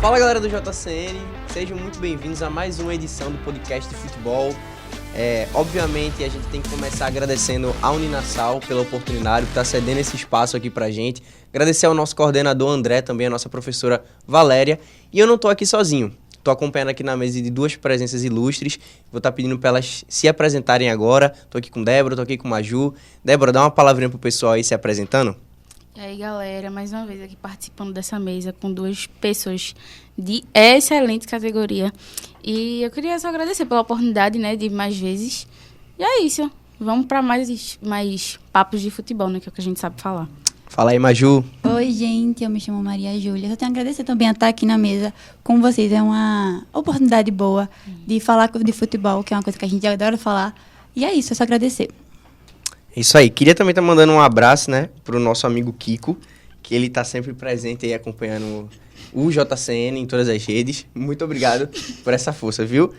Fala galera do JCN, sejam muito bem-vindos a mais uma edição do podcast de futebol. Obviamente a gente tem que começar agradecendo a Uninassal pela oportunidade, por estar cedendo esse espaço aqui pra gente. Agradecer ao nosso coordenador André, também a nossa professora Valéria. E eu não tô aqui sozinho, tô acompanhando aqui na mesa de duas presenças ilustres. Vou estar pedindo para elas se apresentarem agora. Tô aqui com Débora, tô aqui com Maju. Débora, dá uma palavrinha pro pessoal aí se apresentando. E aí, galera, mais uma vez aqui participando dessa mesa com duas pessoas de excelente categoria. E eu queria só agradecer pela oportunidade, né, de ir mais vezes. E é isso. Vamos para mais papos de futebol, né, que é o que a gente sabe falar. Fala aí, Maju. Oi, gente, eu me chamo Maria Júlia. Só tenho a agradecer também a estar aqui na mesa com vocês. É uma oportunidade boa de falar de futebol, que é uma coisa que a gente adora falar. E é isso, é só agradecer. Isso aí, queria também estar mandando um abraço, né, pro nosso amigo Kiko, que ele tá sempre presente aí acompanhando o JCN em todas as redes. Muito obrigado por essa força, viu?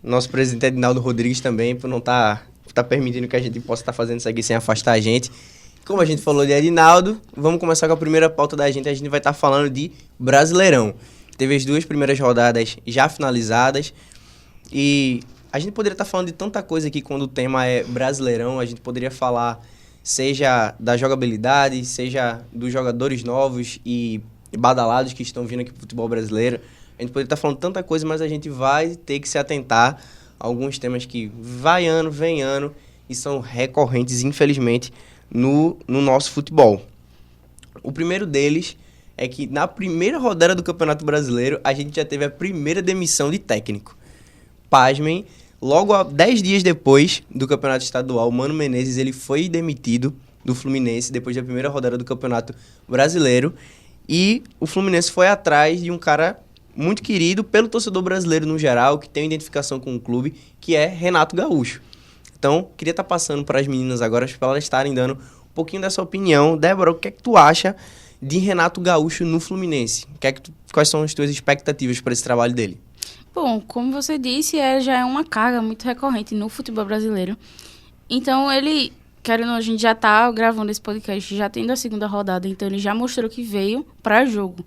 Nosso presidente Edinaldo Rodrigues também, por não tá permitindo que a gente possa estar fazendo isso aqui sem afastar a gente. Como a gente falou de Edinaldo, vamos começar com a primeira pauta da gente. A gente vai estar falando de Brasileirão. Teve as duas primeiras rodadas já finalizadas e a gente poderia estar falando de tanta coisa aqui quando o tema é Brasileirão. A gente poderia falar seja da jogabilidade, seja dos jogadores novos e badalados que estão vindo aqui pro futebol brasileiro. A gente poderia estar falando tanta coisa, mas a gente vai ter que se atentar a alguns temas que vai ano, vem ano e são recorrentes, infelizmente, no nosso futebol. O primeiro deles é que na primeira rodada do Campeonato Brasileiro a gente já teve a primeira demissão de técnico. Pasmem, logo 10 dias depois do Campeonato Estadual, o Mano Menezes ele foi demitido do Fluminense depois da primeira rodada do Campeonato Brasileiro e o Fluminense foi atrás de um cara muito querido pelo torcedor brasileiro no geral, que tem identificação com o clube, que é Renato Gaúcho. Então, queria estar passando para as meninas agora, para elas estarem dando um pouquinho dessa opinião. Débora, o que é que tu acha de Renato Gaúcho no Fluminense? Quais são as tuas expectativas para esse trabalho dele? Bom, como você disse, já é uma carga muito recorrente no futebol brasileiro. Então, ele, querendo, a gente já está gravando esse podcast, já tendo a segunda rodada, então ele já mostrou que veio para jogo.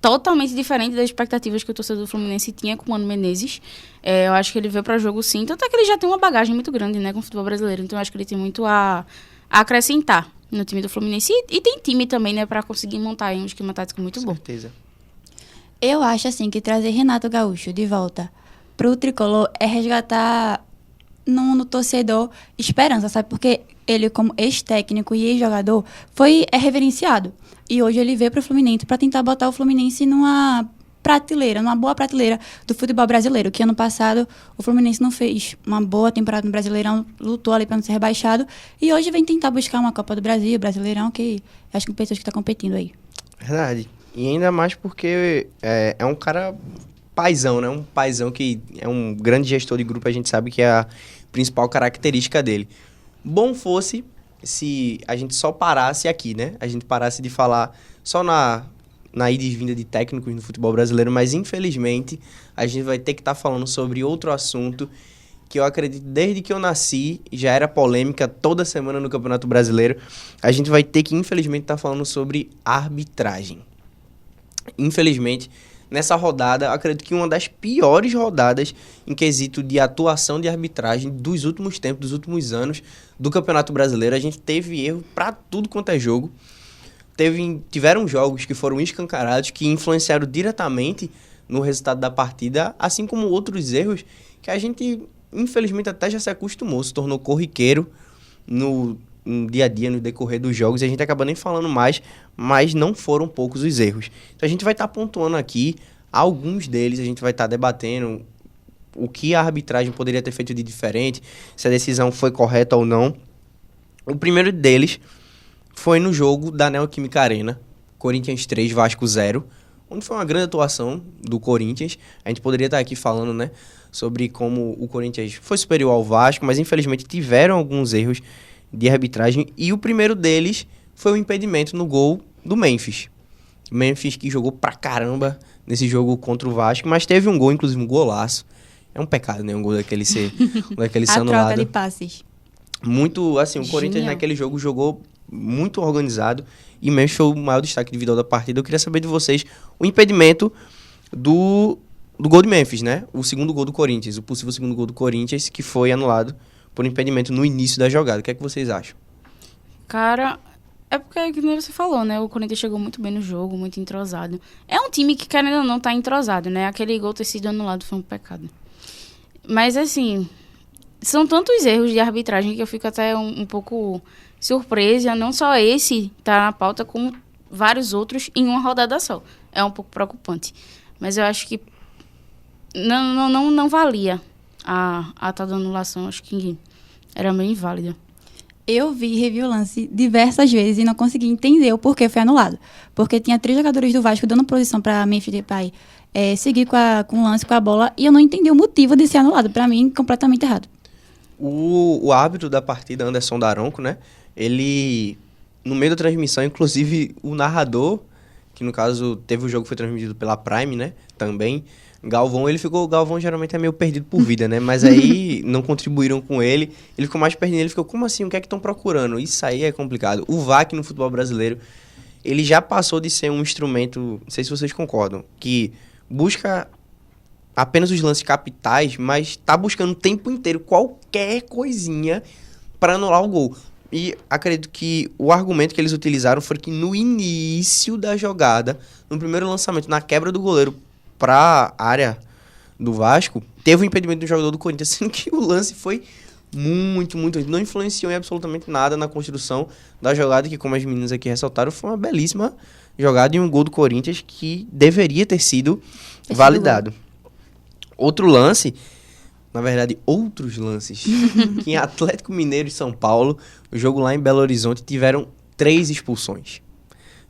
Totalmente diferente das expectativas que o torcedor do Fluminense tinha com o Mano Menezes. Eu acho que ele veio para jogo sim, tanto é que ele já tem uma bagagem muito grande, né, com o futebol brasileiro. Então, eu acho que ele tem muito a acrescentar no time do Fluminense. E tem time também, né, para conseguir montar aí um esquema tático muito bom. Com certeza. Eu acho, assim, que trazer Renato Gaúcho de volta pro Tricolor é resgatar no torcedor esperança, sabe? Porque ele, como ex-técnico e ex-jogador, é reverenciado. E hoje ele veio pro Fluminense para tentar botar o Fluminense numa boa prateleira do futebol brasileiro, que ano passado o Fluminense não fez uma boa temporada no Brasileirão, lutou ali para não ser rebaixado, e hoje vem tentar buscar uma Copa do Brasil, Brasileirão, que acho que pessoas que estão competindo aí. Verdade. E ainda mais porque é um cara paizão, né? Um paizão que é um grande gestor de grupo, a gente sabe que é a principal característica dele. Bom fosse se a gente só parasse aqui, né? A gente parasse de falar só na ida e vinda de técnicos no futebol brasileiro, mas infelizmente a gente vai ter que estar falando sobre outro assunto que eu acredito desde que eu nasci, já era polêmica toda semana no Campeonato Brasileiro. A gente vai ter que, infelizmente, estar falando sobre arbitragem. Infelizmente, nessa rodada, acredito que uma das piores rodadas em quesito de atuação de arbitragem dos últimos tempos, dos últimos anos do Campeonato Brasileiro. A gente teve erro para tudo quanto é jogo. Tiveram jogos que foram escancarados, que influenciaram diretamente no resultado da partida, assim como outros erros que a gente, infelizmente, até já se acostumou, se tornou corriqueiro no dia a dia, no decorrer dos jogos, e a gente acaba nem falando mais, mas não foram poucos os erros. Então a gente vai estar pontuando aqui alguns deles, a gente vai estar debatendo o que a arbitragem poderia ter feito de diferente, se a decisão foi correta ou não. O primeiro deles foi no jogo da Neoquímica Arena, Corinthians 3, Vasco 0, onde foi uma grande atuação do Corinthians. A gente poderia estar aqui falando, né, sobre como o Corinthians foi superior ao Vasco, mas infelizmente tiveram alguns erros de arbitragem, e o primeiro deles foi o impedimento no gol do Memphis. Memphis que jogou pra caramba nesse jogo contra o Vasco, mas teve um gol, inclusive um golaço. É um pecado, né? Um gol daquele ser anulado. A troca de passes. Muito, assim, o Corinthians Genial. naquele jogo jogou muito organizado e Memphis foi o maior destaque individual da partida. Eu queria saber de vocês o impedimento do gol de Memphis, né? O segundo gol do Corinthians, o possível segundo gol do Corinthians, que foi anulado por impedimento no início da jogada. O que é que vocês acham? Cara, é porque, como você falou, né? O Corinthians chegou muito bem no jogo, muito entrosado. É um time que, querendo ou não, tá entrosado, né? Aquele gol ter sido anulado foi um pecado. Mas, assim, são tantos erros de arbitragem que eu fico até um pouco surpresa. Não só esse tá na pauta, como vários outros em uma rodada só. É um pouco preocupante. Mas eu acho que não valia a tal da anulação. Acho que era meio inválida. Eu revi o lance diversas vezes e não consegui entender o porquê foi anulado. Porque tinha 3 jogadores do Vasco dando posição para Memphis Depay seguir com o lance, com a bola, e eu não entendi o motivo de ser anulado. Para mim, completamente errado. O árbitro da partida, Anderson Daronco, né? Ele, no meio da transmissão, inclusive o narrador, que no caso teve o jogo que foi transmitido pela Prime, né? Também. Galvão geralmente é meio perdido por vida, né? Mas aí não contribuíram com ele. Ele ficou mais perdido. Ele ficou, como assim? O que é que estão procurando? Isso aí é complicado. O VAR no futebol brasileiro, ele já passou de ser um instrumento, não sei se vocês concordam, que busca apenas os lances capitais, mas tá buscando o tempo inteiro qualquer coisinha para anular o gol. E acredito que o argumento que eles utilizaram foi que no início da jogada, no primeiro lançamento, na quebra do goleiro para a área do Vasco, teve o impedimento do jogador do Corinthians, sendo que o lance foi muito, não influenciou em absolutamente nada na construção da jogada, que, como as meninas aqui ressaltaram, foi uma belíssima jogada e um gol do Corinthians que deveria ter sido validado. Outro lance, na verdade, outros lances, que em Atlético Mineiro e São Paulo, o jogo lá em Belo Horizonte, tiveram 3 expulsões.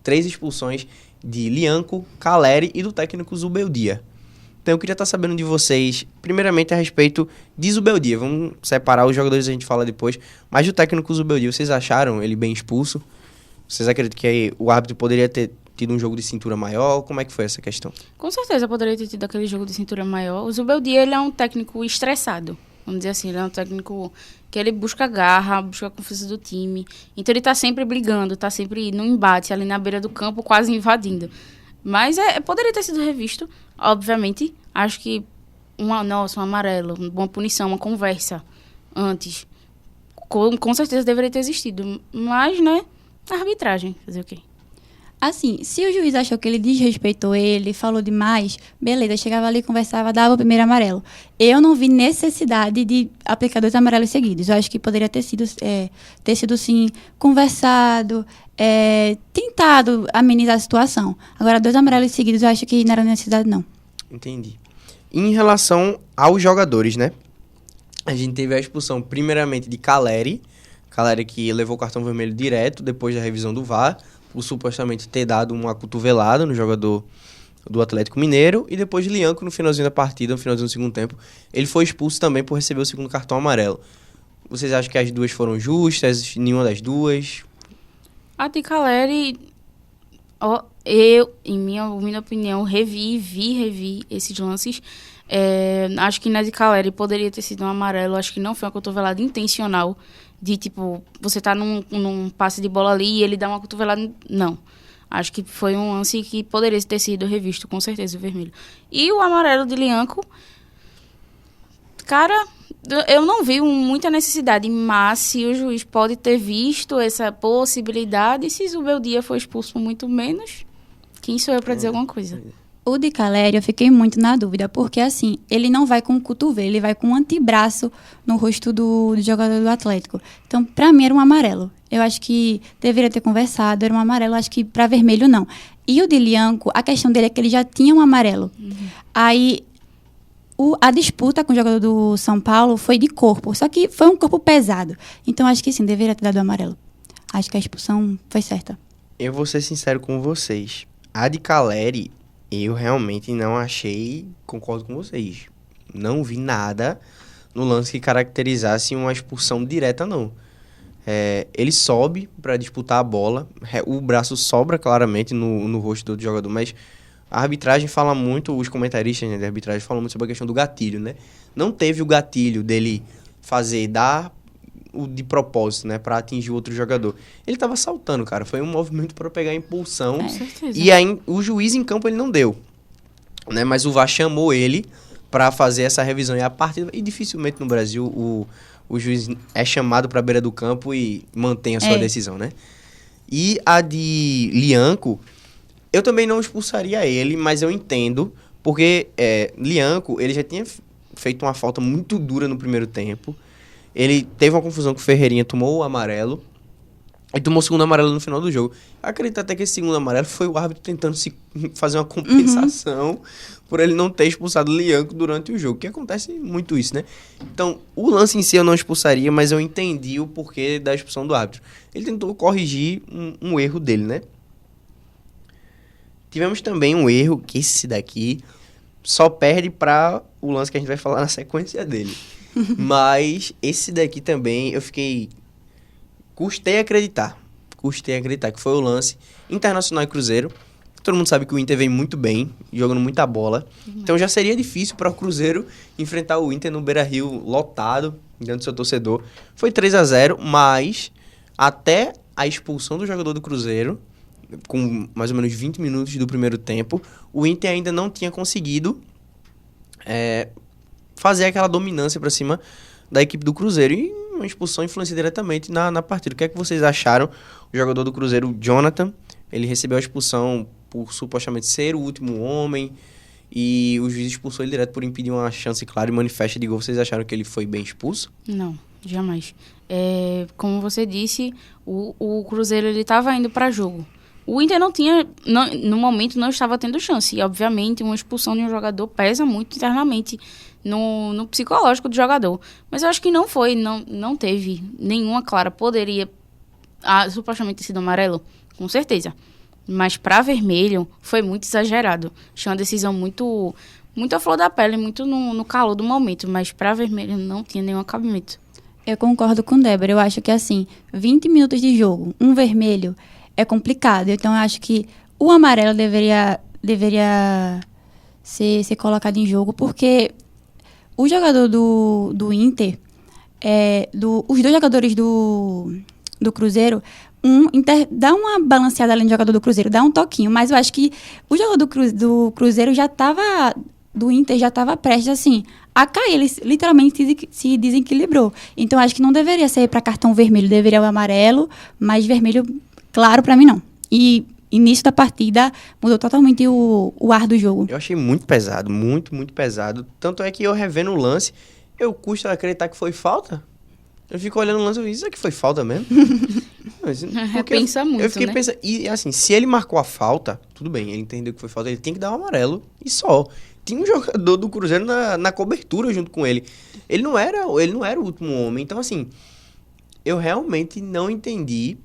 3 expulsões de Lianco, Caleri e do técnico Zubeldia. Então eu queria estar sabendo de vocês, primeiramente a respeito de Zubeldia. Vamos separar os jogadores, a gente fala depois. Mas do técnico Zubeldia, vocês acharam ele bem expulso? Vocês acreditam que o árbitro poderia ter tido um jogo de cintura maior? Como é que foi essa questão? Com certeza poderia ter tido aquele jogo de cintura maior. O Zubeldia, ele é um técnico estressado. Vamos dizer assim, ele é um técnico que ele busca garra, busca a confiança do time. Então ele tá sempre brigando, tá sempre no embate, ali na beira do campo, quase invadindo. Mas poderia ter sido revisto, obviamente. Acho que um amarelo, uma punição, uma conversa antes. Com certeza deveria ter existido. Mas, né, a arbitragem, fazer o quê? Assim, se o juiz achou que ele desrespeitou ele, falou demais, beleza, chegava ali, conversava, dava o primeiro amarelo. Eu não vi necessidade de aplicar 2 amarelos seguidos. Eu acho que poderia ter sido sim, conversado, tentado amenizar a situação. Agora, 2 amarelos seguidos, eu acho que não era necessidade, não. Entendi. Em relação aos jogadores, né? A gente teve a expulsão, primeiramente, de Caleri que levou o cartão vermelho direto, depois da revisão do VAR, por supostamente ter dado uma cotovelada no jogador do Atlético Mineiro, e depois de Lianco no finalzinho da partida, no finalzinho do segundo tempo, ele foi expulso também por receber o segundo cartão amarelo. Vocês acham que as duas foram justas? Nenhuma das duas? A de Caleri, em minha opinião, revi esses lances. Acho que na de Caleri poderia ter sido um amarelo. Acho que não foi uma cotovelada intencional. De, tipo, você tá num passe de bola ali e ele dá uma cotovelada. Não. Acho que foi um lance que poderia ter sido revisto, com certeza, o vermelho. E o amarelo de Lianco, cara, eu não vi muita necessidade, mas se o juiz pode ter visto essa possibilidade, se Zubeldia foi expulso muito menos, quem sou eu para dizer alguma coisa? O de Caleri, eu fiquei muito na dúvida, porque assim, ele não vai com o cotovelo, ele vai com um antebraço no rosto do jogador do Atlético. Então, pra mim, era um amarelo. Eu acho que deveria ter conversado, era um amarelo, acho que pra vermelho não. E o de Lianco, a questão dele é que ele já tinha um amarelo. Aí, a disputa com o jogador do São Paulo foi de corpo, só que foi um corpo pesado. Então, acho que sim, deveria ter dado o amarelo. Acho que a expulsão foi certa. Eu vou ser sincero com vocês. A de Caleri, eu realmente não achei, concordo com vocês, não vi nada no lance que caracterizasse uma expulsão direta, não. Ele sobe para disputar a bola, o braço sobra claramente no rosto do jogador, mas a arbitragem fala muito, os comentaristas, né, da arbitragem falam muito sobre a questão do gatilho, né? Não teve o gatilho dele dar o de propósito, né, para atingir o outro jogador. Ele tava saltando, cara, foi um movimento para pegar impulsão. Com certeza. E aí o juiz em campo ele não deu. né? Mas o VAR chamou ele para fazer essa revisão. E a partida... E dificilmente no Brasil o juiz é chamado para a beira do campo e mantém a sua decisão, né? E a de Lianco, eu também não expulsaria ele, mas eu entendo, porque Lianco, ele já tinha feito uma falta muito dura no primeiro tempo. Ele teve uma confusão com o Ferreirinha, tomou o amarelo e tomou o segundo amarelo no final do jogo. Eu acredito até que esse segundo amarelo foi o árbitro tentando fazer uma compensação por ele não ter expulsado o Lianco durante o jogo, que acontece muito isso, né? Então, o lance em si eu não expulsaria, mas eu entendi o porquê da expulsão do árbitro. Ele tentou corrigir um erro dele, né? Tivemos também um erro, que esse daqui só perde para o lance que a gente vai falar na sequência dele. Mas esse daqui também eu fiquei... Custei a acreditar que foi o lance Internacional e Cruzeiro. Todo mundo sabe que o Inter vem muito bem, jogando muita bola. Então já seria difícil para o Cruzeiro enfrentar o Inter no Beira-Rio lotado, diante do seu torcedor. Foi 3-0, mas até a expulsão do jogador do Cruzeiro, com mais ou menos 20 minutos do primeiro tempo, o Inter ainda não tinha conseguido fazer aquela dominância para cima da equipe do Cruzeiro. E uma expulsão influencia diretamente na partida. O que é que vocês acharam? O jogador do Cruzeiro, Jonathan, ele recebeu a expulsão por supostamente ser o último homem e o juiz expulsou ele direto por impedir uma chance clara e manifesta de gol. Vocês acharam que ele foi bem expulso? Não, jamais. Como você disse, o Cruzeiro ele estava indo para jogo. O Inter no momento não estava tendo chance. E, obviamente, uma expulsão de um jogador pesa muito internamente no psicológico do jogador. Mas eu acho que não teve nenhuma clara. Poderia supostamente ter sido amarelo, com certeza. Mas para vermelho foi muito exagerado. Achei uma decisão muito à flor da pele, muito no calor do momento. Mas para vermelho não tinha nenhum cabimento. Eu concordo com Débora. Eu acho que, assim, 20 minutos de jogo, um vermelho, é complicado. Então, eu acho que o amarelo deveria ser colocado em jogo, porque o jogador do Inter, os dois jogadores do Cruzeiro, dá uma balanceada ali no jogador do Cruzeiro, dá um toquinho, mas eu acho que o jogador do Cruzeiro do Inter já estava prestes, assim, a cair. Ele literalmente se desequilibrou. Então, acho que não deveria ser para cartão vermelho, deveria o amarelo, mas vermelho, claro, para mim não. E início da partida mudou totalmente o ar do jogo. Eu achei muito pesado, muito, muito pesado. Tanto é que eu revendo o lance, eu custo acreditar que foi falta. Eu fico olhando o lance e isso aqui foi falta mesmo? Pensa muito, eu fiquei né? pensando, e assim, se ele marcou a falta, tudo bem, ele entendeu que foi falta, ele tem que dar um amarelo e só. Tinha um jogador do Cruzeiro na cobertura junto com ele. Ele não era o último homem. Então, assim, eu realmente não entendi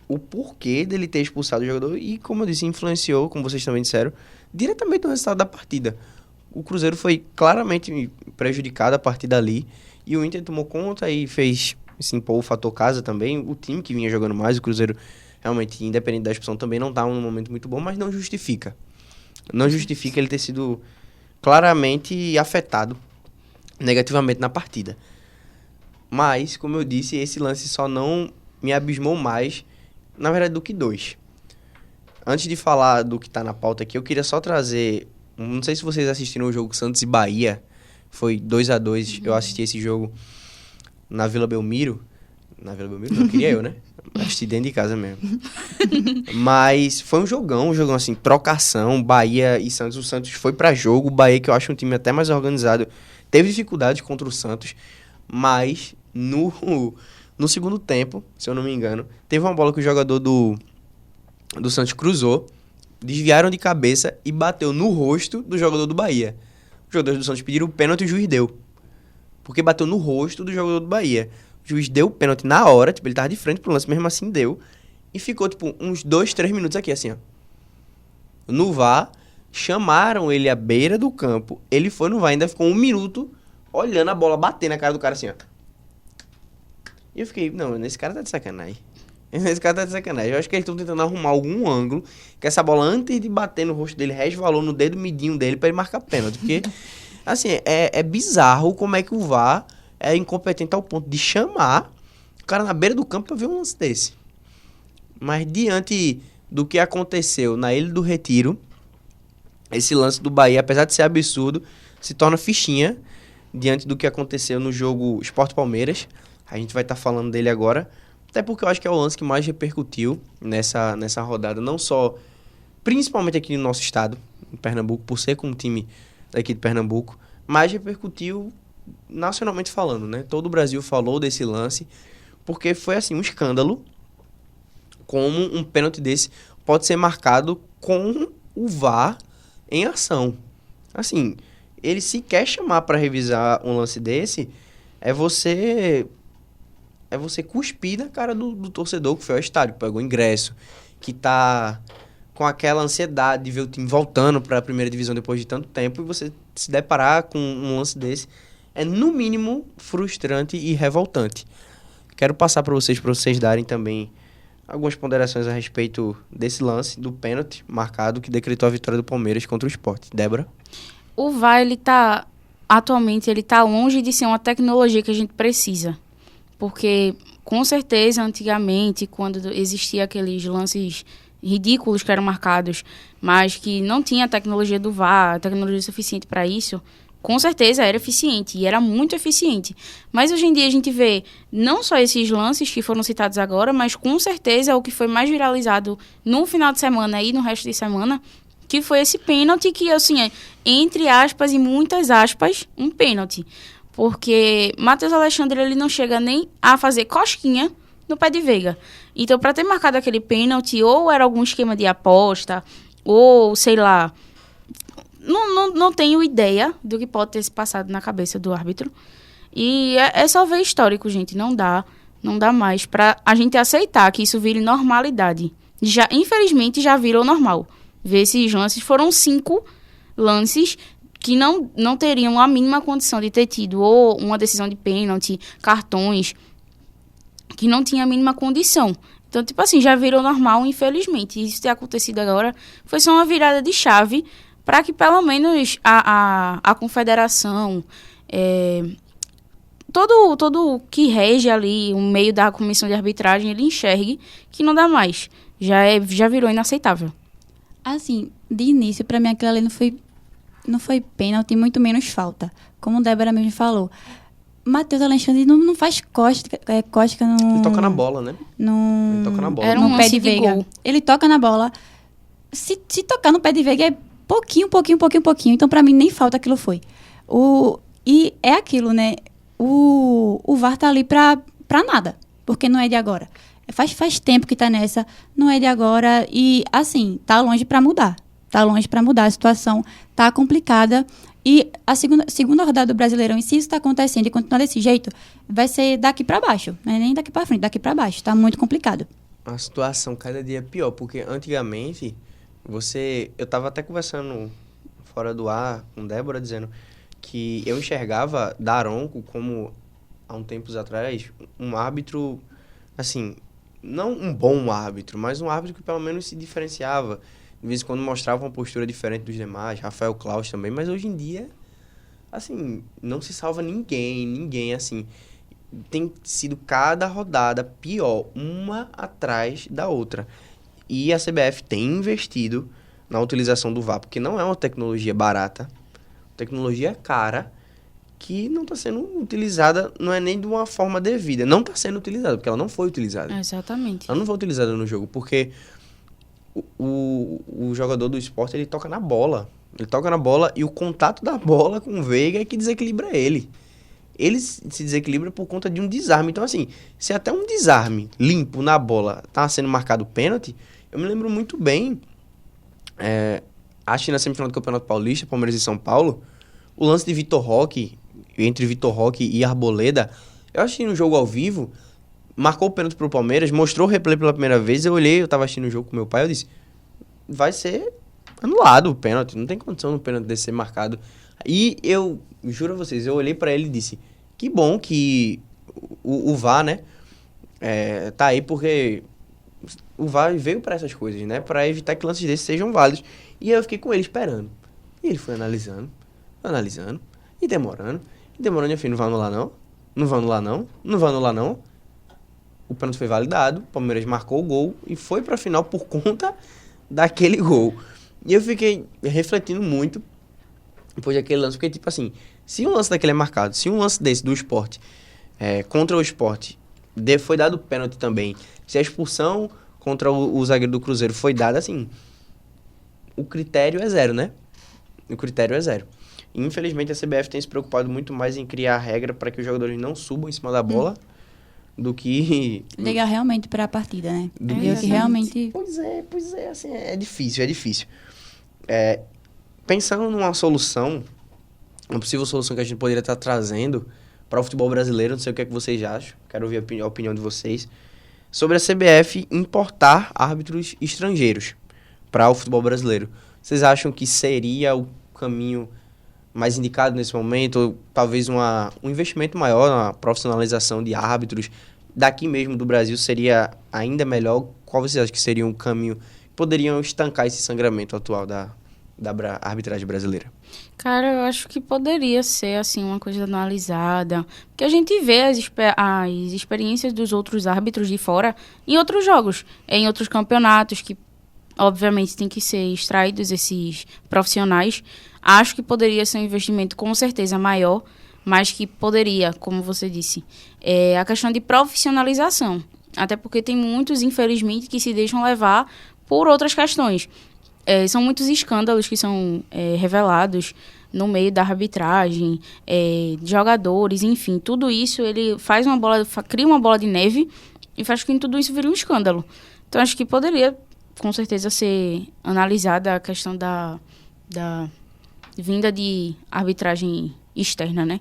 o porquê dele ter expulsado o jogador e, como eu disse, influenciou, como vocês também disseram, diretamente no resultado da partida. O Cruzeiro foi claramente prejudicado a partir dali e o Inter tomou conta e fez, se impor o fator casa também. O time que vinha jogando mais, o Cruzeiro realmente, independente da expulsão, também não estava num momento muito bom, mas não justifica. Não justifica ele ter sido claramente afetado negativamente na partida. Mas, como eu disse, esse lance só não me abismou mais, na verdade, do que dois. Antes de falar do que tá na pauta aqui, eu queria só trazer... Não sei se vocês assistiram o jogo Santos e Bahia. Foi 2-2. Eu assisti esse jogo na Vila Belmiro. Na Vila Belmiro? Não, queria eu, né? Assisti dentro de casa mesmo. Mas foi um jogão assim, trocação, Bahia e Santos. O Santos foi pra jogo. O Bahia, que eu acho um time até mais organizado, teve dificuldade contra o Santos. Mas no segundo tempo, se eu não me engano, teve uma bola que o jogador do Santos cruzou, desviaram de cabeça e bateu no rosto do jogador do Bahia. Os jogadores do Santos pediram o pênalti e o juiz deu. Porque bateu no rosto do jogador do Bahia. O juiz deu o pênalti na hora, tipo, ele tava de frente pro lance, mesmo assim deu. E ficou, tipo, uns 2-3 minutos aqui, assim, ó. No VAR, chamaram ele à beira do campo, ele foi no VAR, ainda ficou 1 minuto olhando a bola bater na cara do cara, assim, ó. E eu fiquei, não, esse cara tá de sacanagem. Esse cara tá de sacanagem. Eu acho que eles estão tentando arrumar algum ângulo que essa bola, antes de bater no rosto dele, resvalou no dedo midinho dele pra ele marcar pênalti. Porque, assim, é bizarro como é que o VAR é incompetente ao ponto de chamar o cara na beira do campo pra ver um lance desse. Mas diante do que aconteceu na Ilha do Retiro, esse lance do Bahia, apesar de ser absurdo, se torna fichinha diante do que aconteceu no jogo Sport Palmeiras. A gente vai estar falando dele agora, até porque eu acho que é o lance que mais repercutiu nessa rodada, não só, principalmente aqui no nosso estado, em Pernambuco, por ser com um time daqui de Pernambuco, mas repercutiu nacionalmente falando, né? Todo o Brasil falou desse lance, porque foi assim, um escândalo como um pênalti desse pode ser marcado com o VAR em ação. Assim, ele se quer chamar para revisar um lance desse, é você cuspir na cara do torcedor que foi ao estádio, que pagou ingresso, que tá com aquela ansiedade de ver o time voltando para a primeira divisão depois de tanto tempo, e você se deparar com um lance desse é, no mínimo, frustrante e revoltante. Quero passar para vocês darem também algumas ponderações a respeito desse lance, do pênalti marcado que decretou a vitória do Palmeiras contra o Sport. Débora? O VAR, atualmente, ele tá longe de ser uma tecnologia que a gente precisa. Porque, com certeza, antigamente, quando existia aqueles lances ridículos que eram marcados, mas que não tinha a tecnologia do VAR, a tecnologia suficiente para isso, com certeza era eficiente, e era muito eficiente. Mas hoje em dia a gente vê não só esses lances que foram citados agora, mas com certeza o que foi mais viralizado no final de semana e no resto de semana, que foi esse pênalti que, assim, é, entre aspas e muitas aspas, um pênalti. Porque Matheus Alexandre, ele não chega nem a fazer cosquinha no pé de Veiga. Então, para ter marcado aquele pênalti, ou era algum esquema de aposta, ou, sei lá, não tenho ideia do que pode ter se passado na cabeça do árbitro. E é só ver histórico, gente. Não dá mais para a gente aceitar que isso vire normalidade. Infelizmente, já virou normal. Ver esses lances, foram 5 lances que não teriam a mínima condição de ter tido ou uma decisão de pênalti, cartões, que não tinha a mínima condição. Então, tipo assim, já virou normal, infelizmente. Isso ter acontecido agora foi só uma virada de chave para que, pelo menos, a confederação, todo que rege ali o meio da comissão de arbitragem, ele enxergue que não dá mais. Já virou inaceitável. Assim, de início, pra mim, aquilo ali não foi pênalti, muito menos falta. Como a Débora mesmo falou. Matheus Alexandre não faz cosca no... Ele toca na bola, né? Ele toca na bola. Era no um pé de lance de Veiga. gol. Ele toca na bola. Se tocar no pé de Veiga é pouquinho. Então, pra mim, nem falta aquilo foi. E é aquilo, né? O VAR tá ali pra nada. Porque não é de agora. Faz tempo que tá nessa. Não é de agora. E, assim, tá longe pra mudar. A situação tá complicada. E a segunda rodada do Brasileirão, e se isso está acontecendo e continuar desse jeito, vai ser daqui para baixo. Não é nem daqui para frente, daqui para baixo. Está muito complicado. A situação cada dia é pior, porque antigamente, eu estava até conversando fora do ar com Débora, dizendo que eu enxergava Daronco como, há um tempos atrás, um árbitro, assim, não um bom árbitro, mas um árbitro que pelo menos se diferenciava. De vez em quando mostrava uma postura diferente dos demais, Rafael Claus também, mas hoje em dia, assim, não se salva ninguém, assim. Tem sido cada rodada pior, uma atrás da outra. E a CBF tem investido na utilização do VAR, porque não é uma tecnologia barata, tecnologia cara, que não está sendo utilizada, não é nem de uma forma devida. Não está sendo utilizada, porque ela não foi utilizada. Exatamente. Ela não foi utilizada no jogo, porque o jogador do Sport, ele toca na bola. Ele toca na bola e o contato da bola com o Veiga é que desequilibra ele. Ele se desequilibra por conta de um desarme. Então, assim, se até um desarme limpo na bola tá sendo marcado pênalti, eu me lembro muito bem, acho que na semifinal do Campeonato Paulista, Palmeiras e São Paulo, o lance de Vitor Roque, entre Vitor Roque e Arboleda, eu assisti no jogo ao vivo, marcou o pênalti pro Palmeiras, mostrou o replay pela primeira vez, eu tava assistindo o jogo com meu pai, eu disse, vai ser anulado o pênalti, não tem condição no pênalti desse ser marcado. E eu juro a vocês, eu olhei pra ele e disse, que bom que o VAR, né, tá aí, porque o VAR veio pra essas coisas, né, pra evitar que lances desses sejam válidos. E eu fiquei com ele esperando. E ele foi analisando, e demorando, e enfim, não vai anular não, não vai anular não. O pênalti foi validado, o Palmeiras marcou o gol e foi pra final por conta daquele gol. E eu fiquei refletindo muito depois daquele lance, porque, tipo assim, se um lance daquele é marcado, se um lance desse do Sport, contra o Sport, foi dado pênalti também, se a expulsão contra o zagueiro do Cruzeiro foi dada, assim, o critério é zero, né? O critério é zero. E, infelizmente, a CBF tem se preocupado muito mais em criar regra para que os jogadores não subam em cima da bola do que... Ligar realmente para a partida, né? Do Ver o que realmente... Pois é, assim, é difícil. Pensando numa solução, uma possível solução que a gente poderia estar trazendo para o futebol brasileiro, não sei o que é que vocês acham, quero ouvir a opinião de vocês, sobre a CBF importar árbitros estrangeiros para o futebol brasileiro. Vocês acham que seria o caminho mais indicado nesse momento, ou talvez um investimento maior na profissionalização de árbitros daqui mesmo do Brasil seria ainda melhor? Qual vocês acham que seria um caminho que poderiam estancar esse sangramento atual da arbitragem brasileira? Cara, eu acho que poderia ser, assim, uma coisa analisada. Porque a gente vê as experiências dos outros árbitros de fora em outros jogos, em outros campeonatos, que obviamente tem que ser extraídos esses profissionais. Acho que poderia ser um investimento com certeza maior, mas que poderia, como você disse, a questão de profissionalização. Até porque tem muitos, infelizmente, que se deixam levar por outras questões. São muitos escândalos que são revelados no meio da arbitragem, jogadores, enfim, tudo isso ele cria uma bola de neve e faz com que tudo isso vire um escândalo. Então acho que poderia, com certeza, ser analisada a questão da vinda de arbitragem externa, né?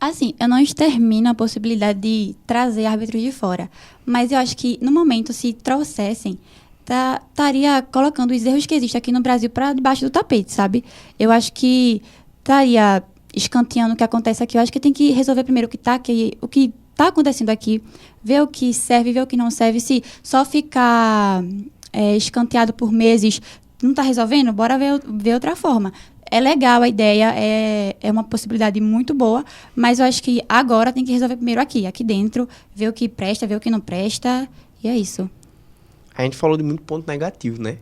Assim, eu não extermino a possibilidade de trazer árbitros de fora, mas eu acho que, no momento, se trouxessem, estaria colocando os erros que existem aqui no Brasil para debaixo do tapete, sabe? Eu acho que estaria escanteando o que acontece aqui. Eu acho que tem que resolver primeiro o que está acontecendo aqui, ver o que serve, ver o que não serve. Se só ficar escanteado por meses não está resolvendo, bora ver outra forma. É legal a ideia, é uma possibilidade muito boa, mas eu acho que agora tem que resolver primeiro aqui dentro, ver o que presta, ver o que não presta, e é isso. A gente falou de muito ponto negativo, né?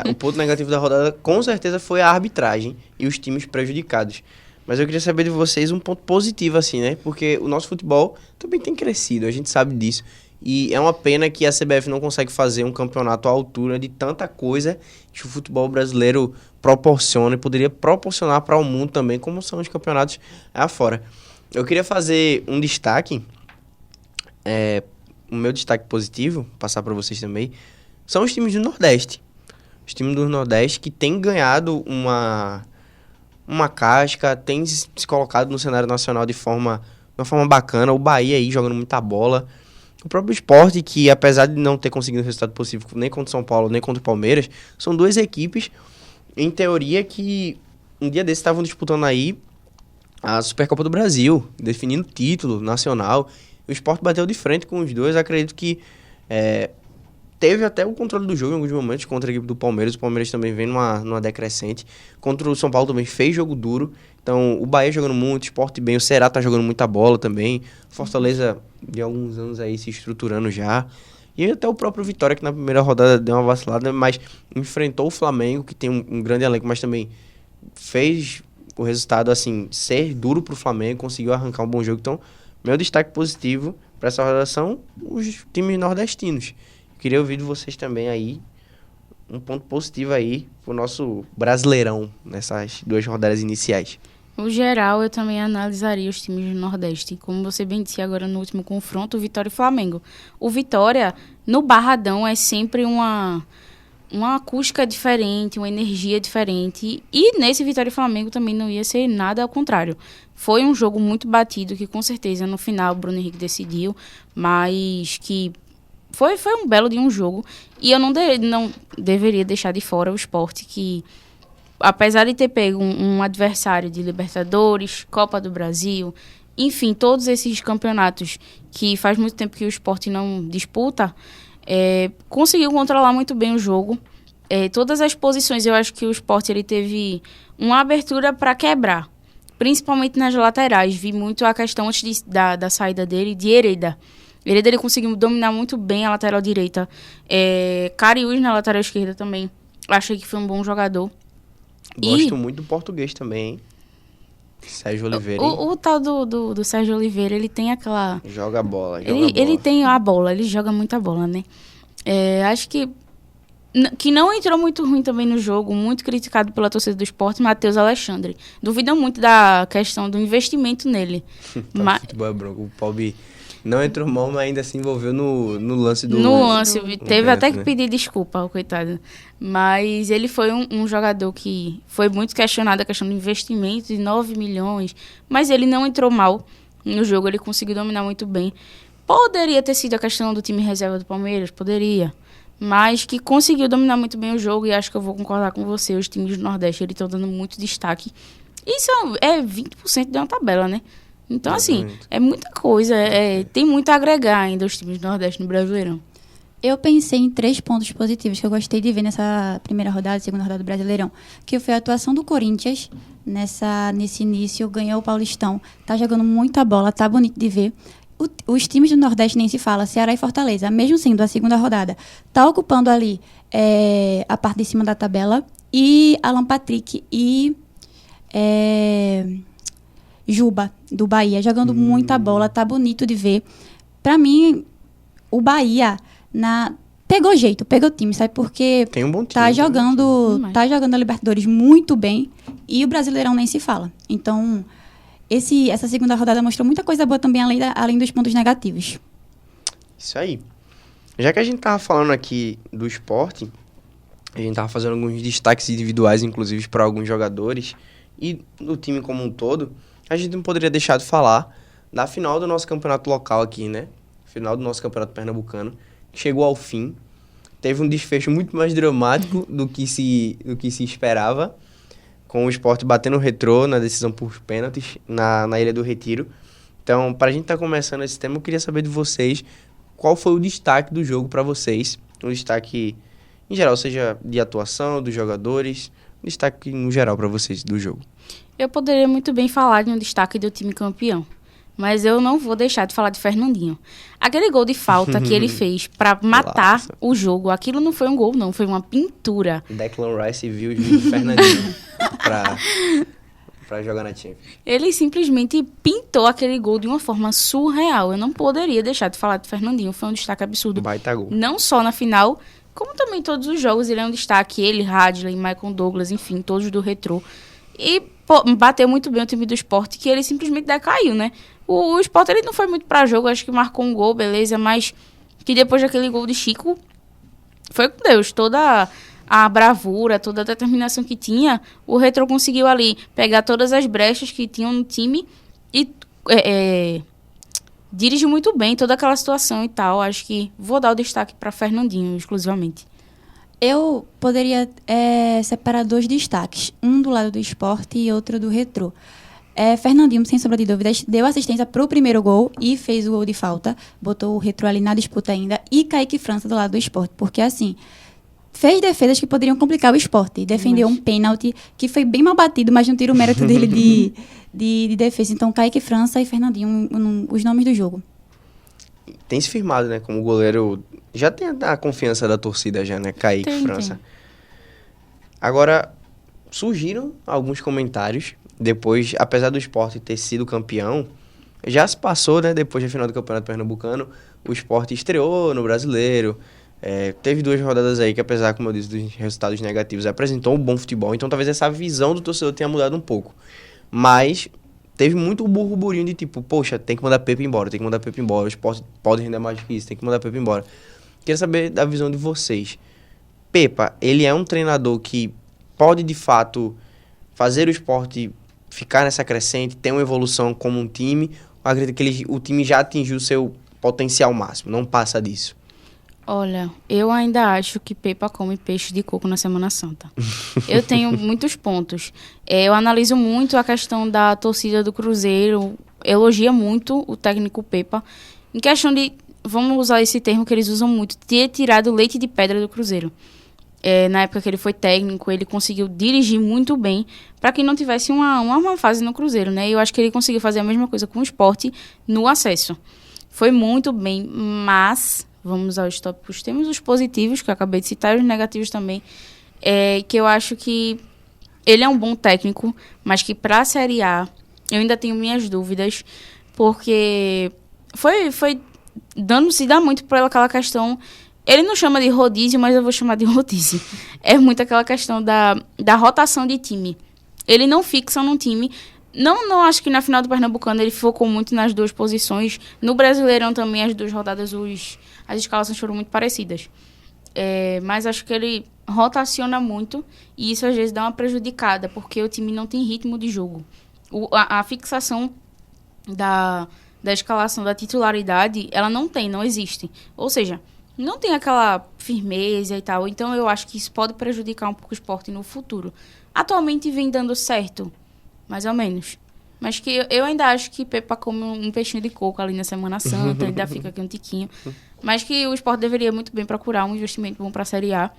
O ponto negativo da rodada, com certeza, foi a arbitragem e os times prejudicados. Mas eu queria saber de vocês um ponto positivo, assim, né? Porque o nosso futebol também tem crescido, a gente sabe disso. E é uma pena que a CBF não consegue fazer um campeonato à altura de tanta coisa que o futebol brasileiro proporciona e poderia proporcionar para o mundo também, como são os campeonatos afora. Eu queria fazer um destaque, o meu destaque positivo, passar para vocês também, são os times do Nordeste. Os times do Nordeste que têm ganhado uma casca, têm se colocado no cenário nacional de uma forma bacana. O Bahia aí jogando muita bola. O próprio Sport, que apesar de não ter conseguido um resultado possível nem contra o São Paulo, nem contra o Palmeiras, são duas equipes, em teoria, que um dia desses estavam disputando aí a Supercopa do Brasil, definindo título nacional. O Sport bateu de frente com os dois. Acredito que teve até o controle do jogo em alguns momentos contra a equipe do Palmeiras. O Palmeiras também vem numa decrescente. Contra o São Paulo também fez jogo duro. Então, o Bahia jogando muito, o Sport bem. O Ceará tá jogando muita bola também. Fortaleza, de alguns anos aí, se estruturando já. E até o próprio Vitória, que na primeira rodada deu uma vacilada, mas enfrentou o Flamengo, que tem um grande elenco, mas também fez o resultado, assim, ser duro pro Flamengo, conseguiu arrancar um bom jogo. Então, meu destaque positivo para essa rodada são os times nordestinos. Queria ouvir de vocês também aí um ponto positivo aí pro nosso Brasileirão nessas duas rodadas iniciais. No geral, eu também analisaria os times do Nordeste. Como você bem disse agora no último confronto, o Vitória e Flamengo. O Vitória, no Barradão, é sempre uma acústica diferente, uma energia diferente. E nesse Vitória e Flamengo também não ia ser nada ao contrário. Foi um jogo muito batido, que com certeza no final o Bruno Henrique decidiu, mas que foi um belo de um jogo. E eu não deveria deixar de fora o Sport, que apesar de ter pego um adversário de Libertadores, Copa do Brasil, enfim, todos esses campeonatos que faz muito tempo que o Sport não disputa, conseguiu controlar muito bem o jogo. Todas as posições, eu acho que o Sport ele teve uma abertura para quebrar, principalmente nas laterais. Vi muito a questão antes da saída dele, de Hereda. Hereda ele conseguiu dominar muito bem a lateral direita. Cariús na lateral esquerda também. Achei que foi um bom jogador. Gosto muito do português também, hein? Sérgio Oliveira. O tal do Sérgio Oliveira, ele tem aquela... Joga a bola, Ele tem a bola, ele joga muita bola, né? Acho que não entrou muito ruim também no jogo, muito criticado pela torcida do Sport, Matheus Alexandre. Duvidam muito da questão do investimento nele. Futebol é bronco. O Pobre não entrou mal, mas ainda se envolveu no lance do... No lance, teve até que né? pedir desculpa, o coitado. Mas ele foi um jogador que foi muito questionado, a questão do investimento de 9 milhões. Mas ele não entrou mal no jogo, ele conseguiu dominar muito bem. Poderia ter sido a questão do time reserva do Palmeiras, poderia. Mas que conseguiu dominar muito bem o jogo, e acho que eu vou concordar com você, os times do Nordeste, eles estão dando muito destaque. Isso é 20% de uma tabela, né? Então, assim, é muita coisa, tem muito a agregar ainda os times do Nordeste no Brasileirão. Eu pensei em 3 pontos positivos que eu gostei de ver nessa primeira rodada, segunda rodada do Brasileirão, que foi a atuação do Corinthians nesse início, ganhou o Paulistão, tá jogando muita bola, tá bonito de ver. Os times do Nordeste nem se fala, Ceará e Fortaleza, mesmo sendo a segunda rodada, tá ocupando ali a parte de cima da tabela, e Alan Patrick e Juba, do Bahia, jogando muita bola, tá bonito de ver. Pra mim, o Bahia pegou jeito, pegou time, sabe? Porque tem um bom time, tá jogando a Libertadores muito bem, e o Brasileirão nem se fala. Então, essa segunda rodada mostrou muita coisa boa também, além dos pontos negativos. Isso aí. Já que a gente tava falando aqui do Sport, a gente tava fazendo alguns destaques individuais, inclusive, para alguns jogadores, e do time como um todo, a gente não poderia deixar de falar da final do nosso campeonato local aqui, né? Final do nosso campeonato pernambucano, que chegou ao fim. Teve um desfecho muito mais dramático do que se esperava, com o Sport batendo o Retrô na decisão por pênaltis na Ilha do Retiro. Então, para a gente estar começando esse tema, eu queria saber de vocês qual foi o destaque do jogo para vocês. Um destaque, em geral, seja de atuação, dos jogadores, um destaque no geral para vocês do jogo. Eu poderia muito bem falar de um destaque do time campeão, mas eu não vou deixar de falar de Fernandinho. Aquele gol de falta que ele fez para matar o jogo, aquilo não foi um gol, não, foi uma pintura. Declan Rice viu o juiz de Fernandinho pra jogar na Champions. Ele simplesmente pintou aquele gol de uma forma surreal. Eu não poderia deixar de falar de Fernandinho, foi um destaque absurdo. Baita gol. Não só na final, como também em todos os jogos, ele é um destaque. Ele, Hadley, Michael Douglas, enfim, todos do Retrô. E bateu muito bem o time do Sport, que ele simplesmente decaiu, né? O Sport, ele não foi muito pra jogo, acho que marcou um gol, beleza, mas que depois daquele gol de Chico, foi com Deus. Toda a bravura, toda a determinação que tinha, o Retrô conseguiu ali pegar todas as brechas que tinham no time e dirige muito bem toda aquela situação e tal. Acho que vou dar o destaque para Fernandinho, exclusivamente. Eu poderia separar 2 destaques, um do lado do Sport e outro do Retrô. Fernandinho, sem sombra de dúvidas, deu assistência para o primeiro gol e fez o gol de falta, botou o Retrô ali na disputa ainda, e Kaique França do lado do Sport, porque assim, fez defesas que poderiam complicar o Sport, defendeu um pênalti que foi bem mal batido, mas não tira o mérito dele de defesa. Então, Kaique França e Fernandinho, os nomes do jogo. Tem se firmado, né, como goleiro. Já tem a confiança da torcida já, né, Kaique França. Agora, surgiram alguns comentários, depois, apesar do Sport ter sido campeão, já se passou, né, depois da final do Campeonato Pernambucano, o Sport estreou no Brasileiro, teve 2 rodadas aí que, apesar, como eu disse, dos resultados negativos, apresentou um bom futebol, então talvez essa visão do torcedor tenha mudado um pouco. Mas teve muito burburinho de tipo, poxa, tem que mandar Pepe embora, o Sport pode render mais que isso, tem que mandar Pepe embora. Queria saber da visão de vocês. Pepa, ele é um treinador que pode, de fato, fazer o Sport ficar nessa crescente, ter uma evolução como um time, ou acredita que o time já atingiu o seu potencial máximo, não passa disso? Olha, eu ainda acho que Pepa come peixe de coco na Semana Santa. Eu tenho muitos pontos. Eu analiso muito a questão da torcida do Cruzeiro, elogia muito o técnico Pepa, em questão de, vamos usar esse termo que eles usam muito, ter tirado o leite de pedra do Cruzeiro. Na época que ele foi técnico, ele conseguiu dirigir muito bem para que não tivesse uma fase no Cruzeiro, né? Eu acho que ele conseguiu fazer a mesma coisa com o Sport no acesso. Foi muito bem, mas vamos aos tópicos. Temos os positivos, que eu acabei de citar, e os negativos também. que eu acho que ele é um bom técnico, mas que para a Série A eu ainda tenho minhas dúvidas, porque foi se dá muito por aquela questão. Ele não chama de rodízio, mas eu vou chamar de rodízio. É muito aquela questão da rotação de time. Ele não fixa num time. Não acho que na final do Pernambucano ele focou muito nas duas posições. No Brasileirão também, as duas rodadas, as escalações foram muito parecidas. Mas acho que ele rotaciona muito e isso às vezes dá uma prejudicada, porque o time não tem ritmo de jogo. A fixação da escalação, da titularidade, ela não existe. Ou seja, não tem aquela firmeza e tal. Então, eu acho que isso pode prejudicar um pouco o Sport no futuro. Atualmente vem dando certo, mais ou menos. Mas que eu ainda acho que Pepa come um peixinho de coco ali na Semana Santa, ainda fica aqui um tiquinho. Mas que o Sport deveria muito bem procurar um investimento bom para a Série A.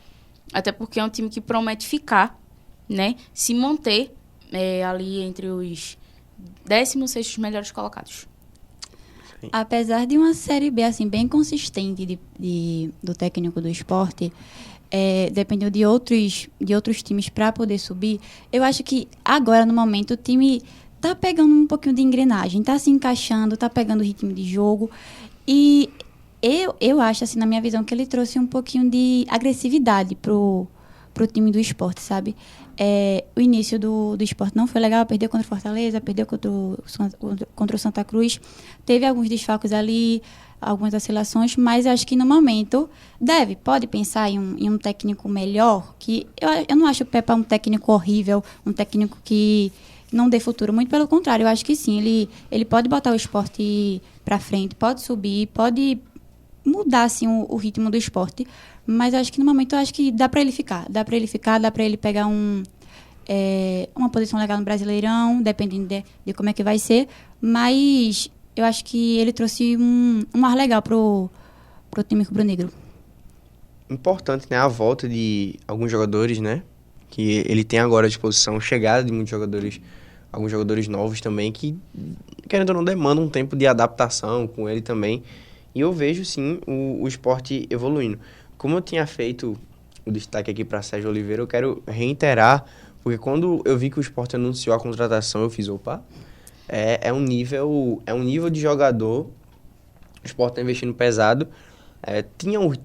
Até porque é um time que promete ficar, né? Se manter ali entre os 16º melhores colocados. Apesar de uma Série B assim, bem consistente do técnico do Sport, dependeu de outros times para poder subir, eu acho que agora, no momento, o time tá pegando um pouquinho de engrenagem, tá se encaixando, tá pegando o ritmo de jogo. E eu acho, assim, na minha visão, que ele trouxe um pouquinho de agressividade pro time do Sport, sabe? O início do Sport não foi legal, perdeu contra o Fortaleza, perdeu contra o Santa Cruz, teve alguns desfalques ali, algumas oscilações, mas acho que no momento pode pensar em um técnico melhor, que eu não acho o Pepa um técnico horrível, um técnico que não dê futuro, muito pelo contrário, eu acho que sim, ele pode botar o Sport para frente, pode subir, pode mudar assim, o ritmo do Sport, mas acho que no momento dá para ele ficar, dá para ele pegar uma posição legal no Brasileirão, dependendo de como é que vai ser, mas eu acho que ele trouxe um ar legal pro time rubro-negro. Importante, né, a volta de alguns jogadores, né, que ele tem agora à disposição, chegada de muitos jogadores, alguns jogadores novos também, que, querendo ou não, demandam um tempo de adaptação com ele também. E eu vejo, sim, o Sport evoluindo. Como eu tinha feito o destaque aqui para Sérgio Oliveira, eu quero reiterar, porque quando eu vi que o Sport anunciou a contratação, eu fiz, opa, é um nível de jogador, o Sport está investindo pesado.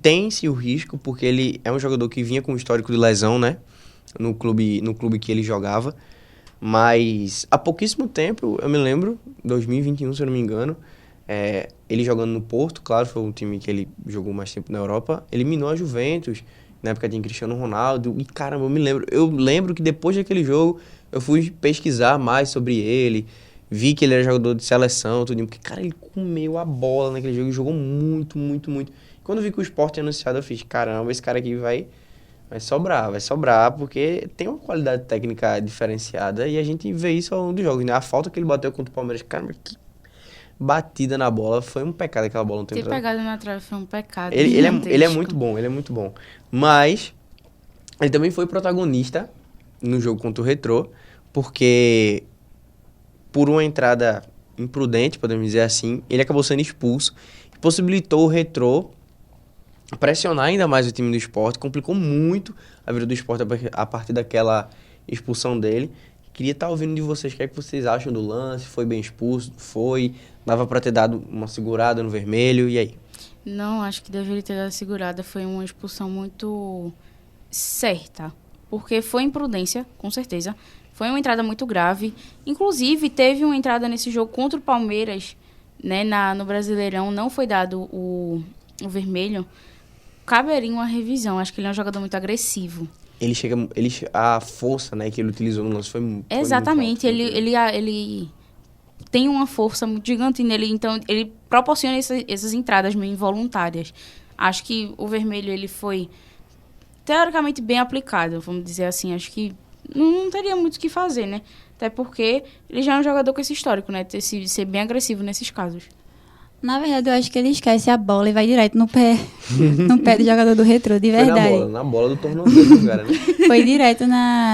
Tem-se o risco, porque ele é um jogador que vinha com um histórico de lesão, né, no clube que ele jogava. Mas há pouquíssimo tempo, eu me lembro, 2021, se eu não me engano, ele jogando no Porto, claro, foi um time que ele jogou mais tempo na Europa, eliminou a Juventus, na época tinha Cristiano Ronaldo, e caramba, eu lembro que depois daquele jogo, eu fui pesquisar mais sobre ele, vi que ele era jogador de seleção, tudo, porque, cara, ele comeu a bola naquele jogo, jogou muito, muito, muito. Quando eu vi que o Sport tinha anunciado, eu fiz, caramba, esse cara aqui vai sobrar, porque tem uma qualidade técnica diferenciada, e a gente vê isso ao longo dos jogos, né? A falta que ele bateu contra o Palmeiras, caramba, que batida na bola, foi um pecado aquela bola. Ter pegado na trave foi um pecado. Ele é muito bom, Mas ele também foi protagonista no jogo contra o Retrô, porque por uma entrada imprudente, podemos dizer assim, ele acabou sendo expulso, e possibilitou o Retrô pressionar ainda mais o time do Sport, complicou muito a vida do Sport a partir daquela expulsão dele. Queria estar ouvindo de vocês, o que é que vocês acham do lance, foi bem expulso, dava para ter dado uma segurada no vermelho, e aí? Não, acho que deveria ter dado segurada, foi uma expulsão muito certa, porque foi imprudência, com certeza, foi uma entrada muito grave, inclusive teve uma entrada nesse jogo contra o Palmeiras, né, no Brasileirão, não foi dado o vermelho, caberia uma revisão, acho que ele é um jogador muito agressivo. A força, né, que ele utilizou no lance foi exatamente, muito alto, ele tem uma força muito gigante nele, então ele proporciona essas entradas meio involuntárias. Acho que o vermelho ele foi teoricamente bem aplicado, vamos dizer assim. Acho que não teria muito o que fazer, né? Até porque ele já é um jogador com esse histórico, né? Ser bem agressivo nesses casos. Na verdade, eu acho que ele esquece a bola e vai direto no pé, no pé do jogador do Retrô, de verdade. Foi na bola do tornozelo do cara, né? Foi direto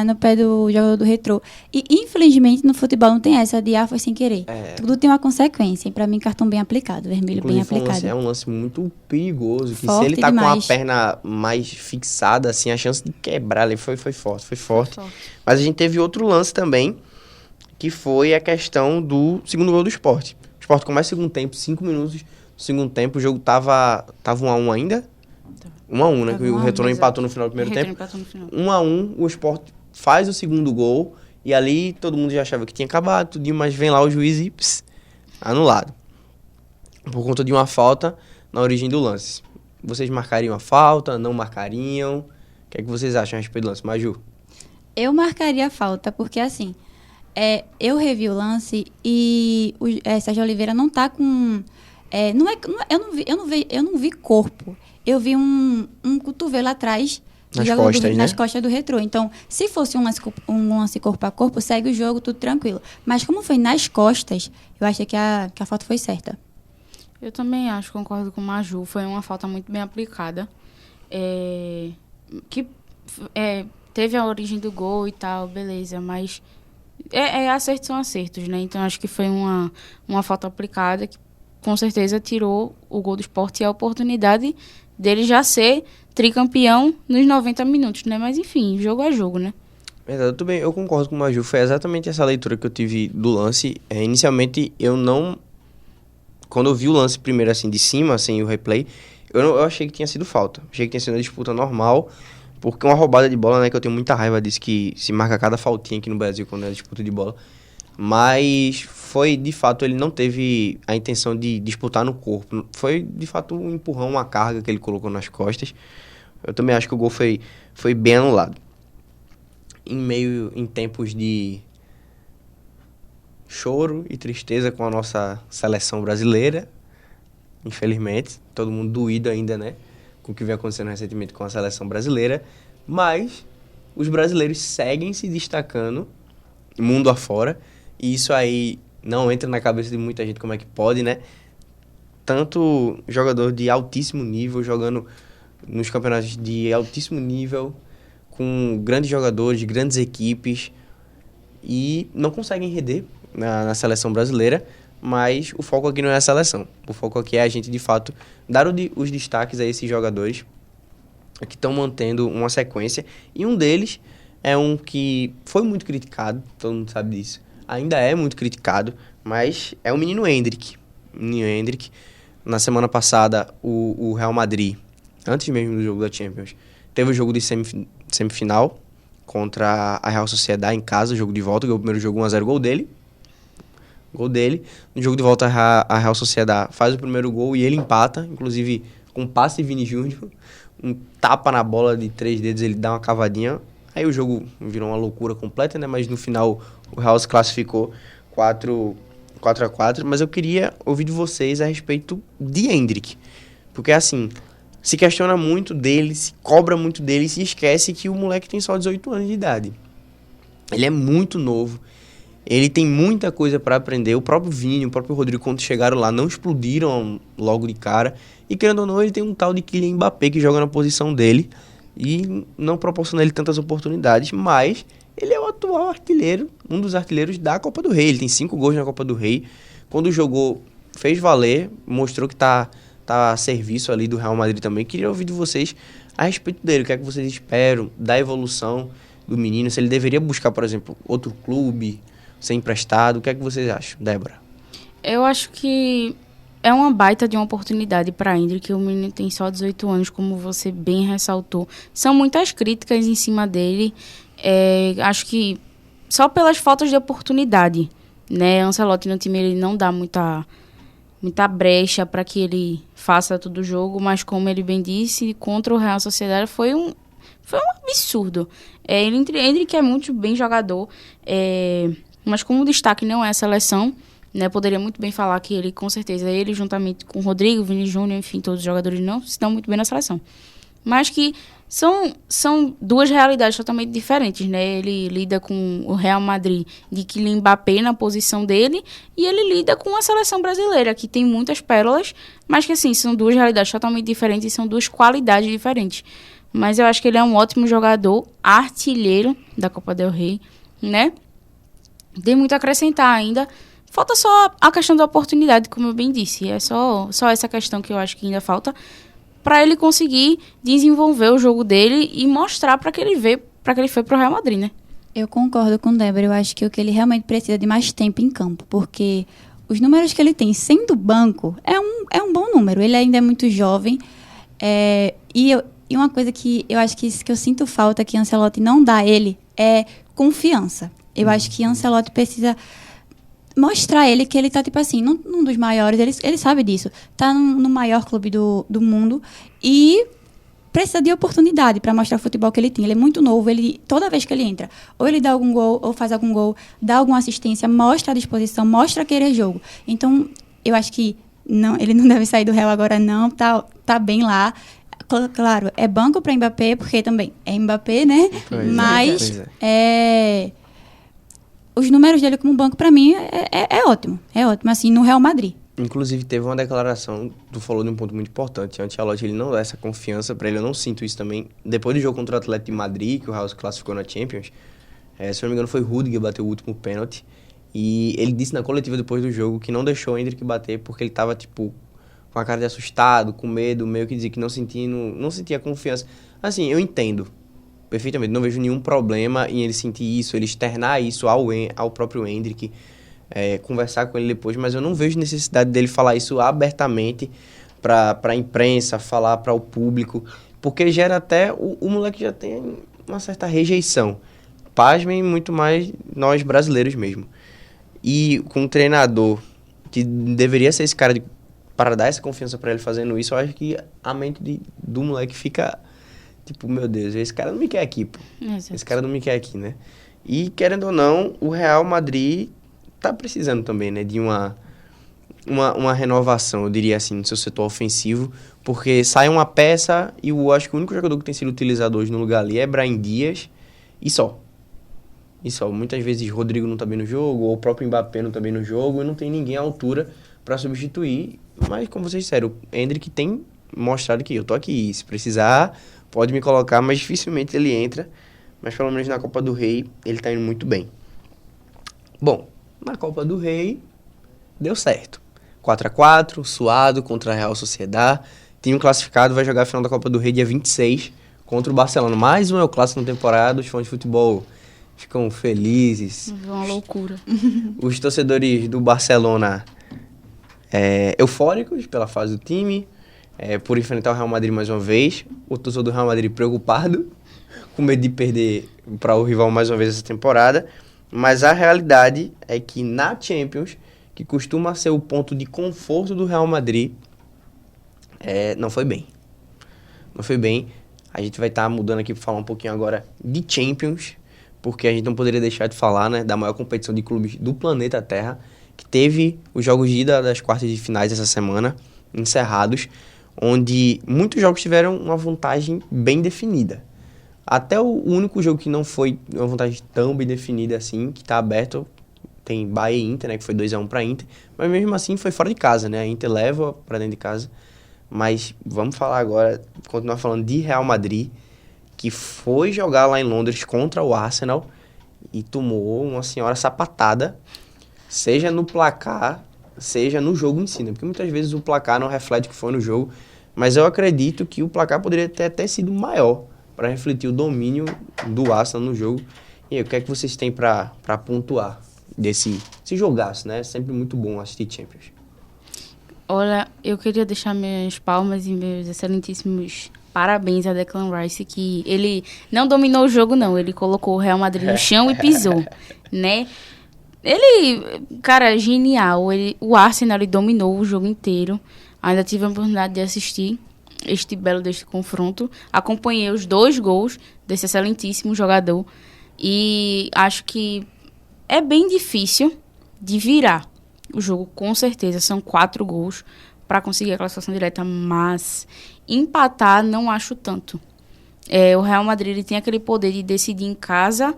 no pé do jogador do Retrô. E, infelizmente, no futebol não tem essa de, foi sem querer. Tudo tem uma consequência. E pra mim, cartão bem aplicado, vermelho Inclusive, bem aplicado. É um lance muito perigoso. Que Forte se ele tá demais. com a perna mais fixada, assim, a chance de quebrar ali foi forte. Mas a gente teve outro lance também, que foi a questão do segundo gol do Sport. O Sport começa o segundo tempo, 5 minutos do segundo tempo, o jogo tava 1-1 ainda? 1-1, né? Tava Que o 1-1, Retrô exato. empatou no final do primeiro tempo. 1-1, o Sport faz o segundo gol, e ali todo mundo já achava que tinha acabado, tudinho, mas vem lá o juiz e anulado. Por conta de uma falta na origem do lance. Vocês marcariam a falta, não marcariam? O que é que vocês acham a respeito do lance? Maju? Eu marcaria a falta, porque assim, eu revi o lance e o Sérgio Oliveira não tá com... eu não vi corpo. Eu vi um cotovelo atrás nas costas do Retrô. Então, se fosse um lance corpo a corpo, segue o jogo, tudo tranquilo. Mas como foi nas costas, eu achei que a falta foi certa. Eu também acho, concordo com o Maju. Foi uma falta muito bem aplicada. Teve a origem do gol e tal, beleza, mas acertos são acertos, né? Então acho que foi uma falta aplicada que com certeza tirou o gol do Sport e a oportunidade dele já ser tricampeão nos 90 minutos, né? Mas enfim, jogo é jogo, né? Verdade, tudo bem, eu concordo com o Maju. Foi exatamente essa leitura que eu tive do lance. Inicialmente, quando eu vi o lance primeiro, assim, de cima, sem o replay, eu achei que tinha sido falta. Achei que tinha sido uma disputa normal, porque uma roubada de bola, né, que eu tenho muita raiva disso, que se marca cada faltinha aqui no Brasil quando é disputa de bola. Mas foi, de fato, ele não teve a intenção de disputar no corpo. Foi, de fato, um empurrão, uma carga que ele colocou nas costas. Eu também acho que o gol foi bem anulado. Em tempos de choro e tristeza com a nossa seleção brasileira, infelizmente, todo mundo doído ainda, né, com o que vem acontecendo recentemente com a seleção brasileira, mas os brasileiros seguem se destacando mundo afora, e isso aí não entra na cabeça de muita gente como é que pode, né? Tanto jogador de altíssimo nível, jogando nos campeonatos de altíssimo nível, com grandes jogadores, de grandes equipes, e não conseguem render na seleção brasileira, mas o foco aqui não é a seleção. O foco aqui é a gente, de fato, dar os destaques a esses jogadores que estão mantendo uma sequência, e um deles é um que foi muito criticado, todo mundo sabe disso, ainda é muito criticado, mas é o menino Endrick. Na semana passada, o Real Madrid, antes mesmo do jogo da Champions, teve o jogo de semifinal contra a Real Sociedad em casa, jogo de volta, ganhou o primeiro jogo 1-0, gol dele. No jogo de volta, a Real Sociedad faz o primeiro gol e ele empata, inclusive com um passe de Vini Júnior, um tapa na bola de 3 dedos, ele dá uma cavadinha. Aí o jogo virou uma loucura completa, né? Mas no final o Real se classificou 4-4. Mas eu queria ouvir de vocês a respeito de Endrick. Porque assim, se questiona muito dele, se cobra muito dele e se esquece que o moleque tem só 18 anos de idade. Ele é muito novo. Ele tem muita coisa para aprender. O próprio Vini, o próprio Rodrigo, quando chegaram lá, não explodiram logo de cara. E querendo ou não, ele tem um tal de Kylian Mbappé que joga na posição dele e não proporciona ele tantas oportunidades, mas ele é o atual artilheiro, um dos artilheiros da Copa do Rei. Ele tem 5 gols na Copa do Rei. Quando jogou, fez valer, mostrou que tá a serviço ali do Real Madrid também. Queria ouvir de vocês a respeito dele. O que é que vocês esperam da evolução do menino? Se ele deveria buscar, por exemplo, outro clube, ser emprestado. O que é que vocês acham, Débora? Eu acho que é uma baita de uma oportunidade para Endrick. O menino tem só 18 anos, como você bem ressaltou. São muitas críticas em cima dele. Acho que só pelas faltas de oportunidade, né? Ancelotti no time ele não dá muita brecha para que ele faça todo o jogo, mas como ele bem disse, contra o Real Sociedad foi um absurdo. Endrick é muito bem jogador, mas como o destaque não é a seleção, né, poderia muito bem falar que ele, com certeza, juntamente com o Rodrigo, Vini Júnior, enfim, todos os jogadores não estão muito bem na seleção. Mas que São duas realidades totalmente diferentes, né? Ele lida com o Real Madrid de Kylian Mbappé na posição dele e ele lida com a seleção brasileira, que tem muitas pérolas, mas que, assim, são duas realidades totalmente diferentes e são duas qualidades diferentes. Mas eu acho que ele é um ótimo jogador, artilheiro da Copa del Rey, né? Tem muito a acrescentar ainda. Falta só a questão da oportunidade, como eu bem disse. É só essa questão que eu acho que ainda falta para ele conseguir desenvolver o jogo dele e mostrar para que ele foi pro Real Madrid, né? Eu concordo com o Débora. Eu acho que o que ele realmente precisa de mais tempo em campo, porque os números que ele tem sendo banco é um bom número. Ele ainda é muito jovem. E uma coisa que eu acho que eu sinto falta que Ancelotti não dá a ele é confiança. Eu acho que Ancelotti precisa mostrar ele que ele tá, tipo assim, num dos maiores, ele sabe disso. Tá no maior clube do mundo e precisa de oportunidade para mostrar o futebol que ele tem. Ele é muito novo, toda vez que ele entra, ou ele dá algum gol, ou faz algum gol, dá alguma assistência, mostra a disposição, mostra que ele é jogo. Então, eu acho que ele não deve sair do Real agora, não. Tá bem lá. Claro, é banco para Mbappé, porque também é Mbappé, né? Mas os números dele como banco, para mim, é ótimo. É ótimo, assim, no Real Madrid. Inclusive, teve uma declaração, tu falou de um ponto muito importante. O Ancelotti, ele não dá essa confiança pra ele, eu não sinto isso também. Depois do jogo contra o Atlético de Madrid, que o Real se classificou na Champions, se eu não me engano, foi Rudiger que bateu o último pênalti. E ele disse na coletiva depois do jogo que não deixou o Endrick bater porque ele tava, tipo, com a cara de assustado, com medo, meio que dizia que não sentia confiança. Assim, eu entendo perfeitamente, não vejo nenhum problema em ele sentir isso, ele externar isso ao próprio Endrick, conversar com ele depois, mas eu não vejo necessidade dele falar isso abertamente para a imprensa, falar para o público, porque gera até, o moleque já tem uma certa rejeição. Pasmem, muito mais nós brasileiros mesmo. E com um treinador que deveria ser esse cara para dar essa confiança para ele fazendo isso, eu acho que a mente do moleque fica tipo, meu Deus, esse cara não me quer aqui, pô. Exato. Esse cara não me quer aqui, né? E, querendo ou não, o Real Madrid tá precisando também, né, de uma renovação, eu diria assim, no seu setor ofensivo, porque sai uma peça e eu acho que o único jogador que tem sido utilizado hoje no lugar ali é Brahim Dias e só. Muitas vezes Rodrigo não tá bem no jogo, ou o próprio Mbappé não tá bem no jogo, e não tem ninguém à altura para substituir. Mas, como vocês disseram, o Endrick tem mostrado que eu tô aqui, se precisar, pode me colocar, mas dificilmente ele entra. Mas pelo menos na Copa do Rei ele tá indo muito bem. Bom, na Copa do Rei deu certo. 4-4, suado contra a Real Sociedad. Time classificado vai jogar a final da Copa do Rei dia 26 contra o Barcelona. Mais um El Clássico na temporada, os fãs de futebol ficam felizes. Uma loucura. Os torcedores do Barcelona eufóricos pela fase do time, por enfrentar o Real Madrid mais uma vez. O torcedor do Real Madrid preocupado, com medo de perder para o rival mais uma vez essa temporada. Mas a realidade é que na Champions, que costuma ser o ponto de conforto do Real Madrid, não foi bem. Não foi bem. A gente vai estar mudando aqui para falar um pouquinho agora de Champions, porque a gente não poderia deixar de falar, né, da maior competição de clubes do planeta Terra, que teve os jogos de ida das quartas de finais essa semana, encerrados, onde muitos jogos tiveram uma vantagem bem definida. Até o único jogo que não foi uma vantagem tão bem definida assim, que está aberto, tem Bahia e Inter, né, que foi 2-1 para Inter, mas mesmo assim foi fora de casa, né, a Inter leva para dentro de casa. Mas vamos falar agora, continuar falando de Real Madrid, que foi jogar lá em Londres contra o Arsenal e tomou uma senhora sapatada, seja no placar, seja no jogo em si, né? Porque muitas vezes o placar não reflete o que foi no jogo, mas eu acredito que o placar poderia ter até sido maior para refletir o domínio do Arsenal no jogo. E aí, o que é que vocês têm para pontuar desse jogaço, né? Sempre muito bom assistir Champions. Olha, eu queria deixar minhas palmas e meus excelentíssimos parabéns a Declan Rice, que ele não dominou o jogo, não. Ele colocou o Real Madrid no chão e pisou, né? Ele, cara, genial. O Arsenal, ele dominou o jogo inteiro. Ainda tive a oportunidade de assistir deste confronto. Acompanhei os 2 gols desse excelentíssimo jogador. E acho que é bem difícil de virar o jogo, com certeza. São 4 gols para conseguir a classificação direta, mas empatar não acho tanto. o Real Madrid ele tem aquele poder de decidir em casa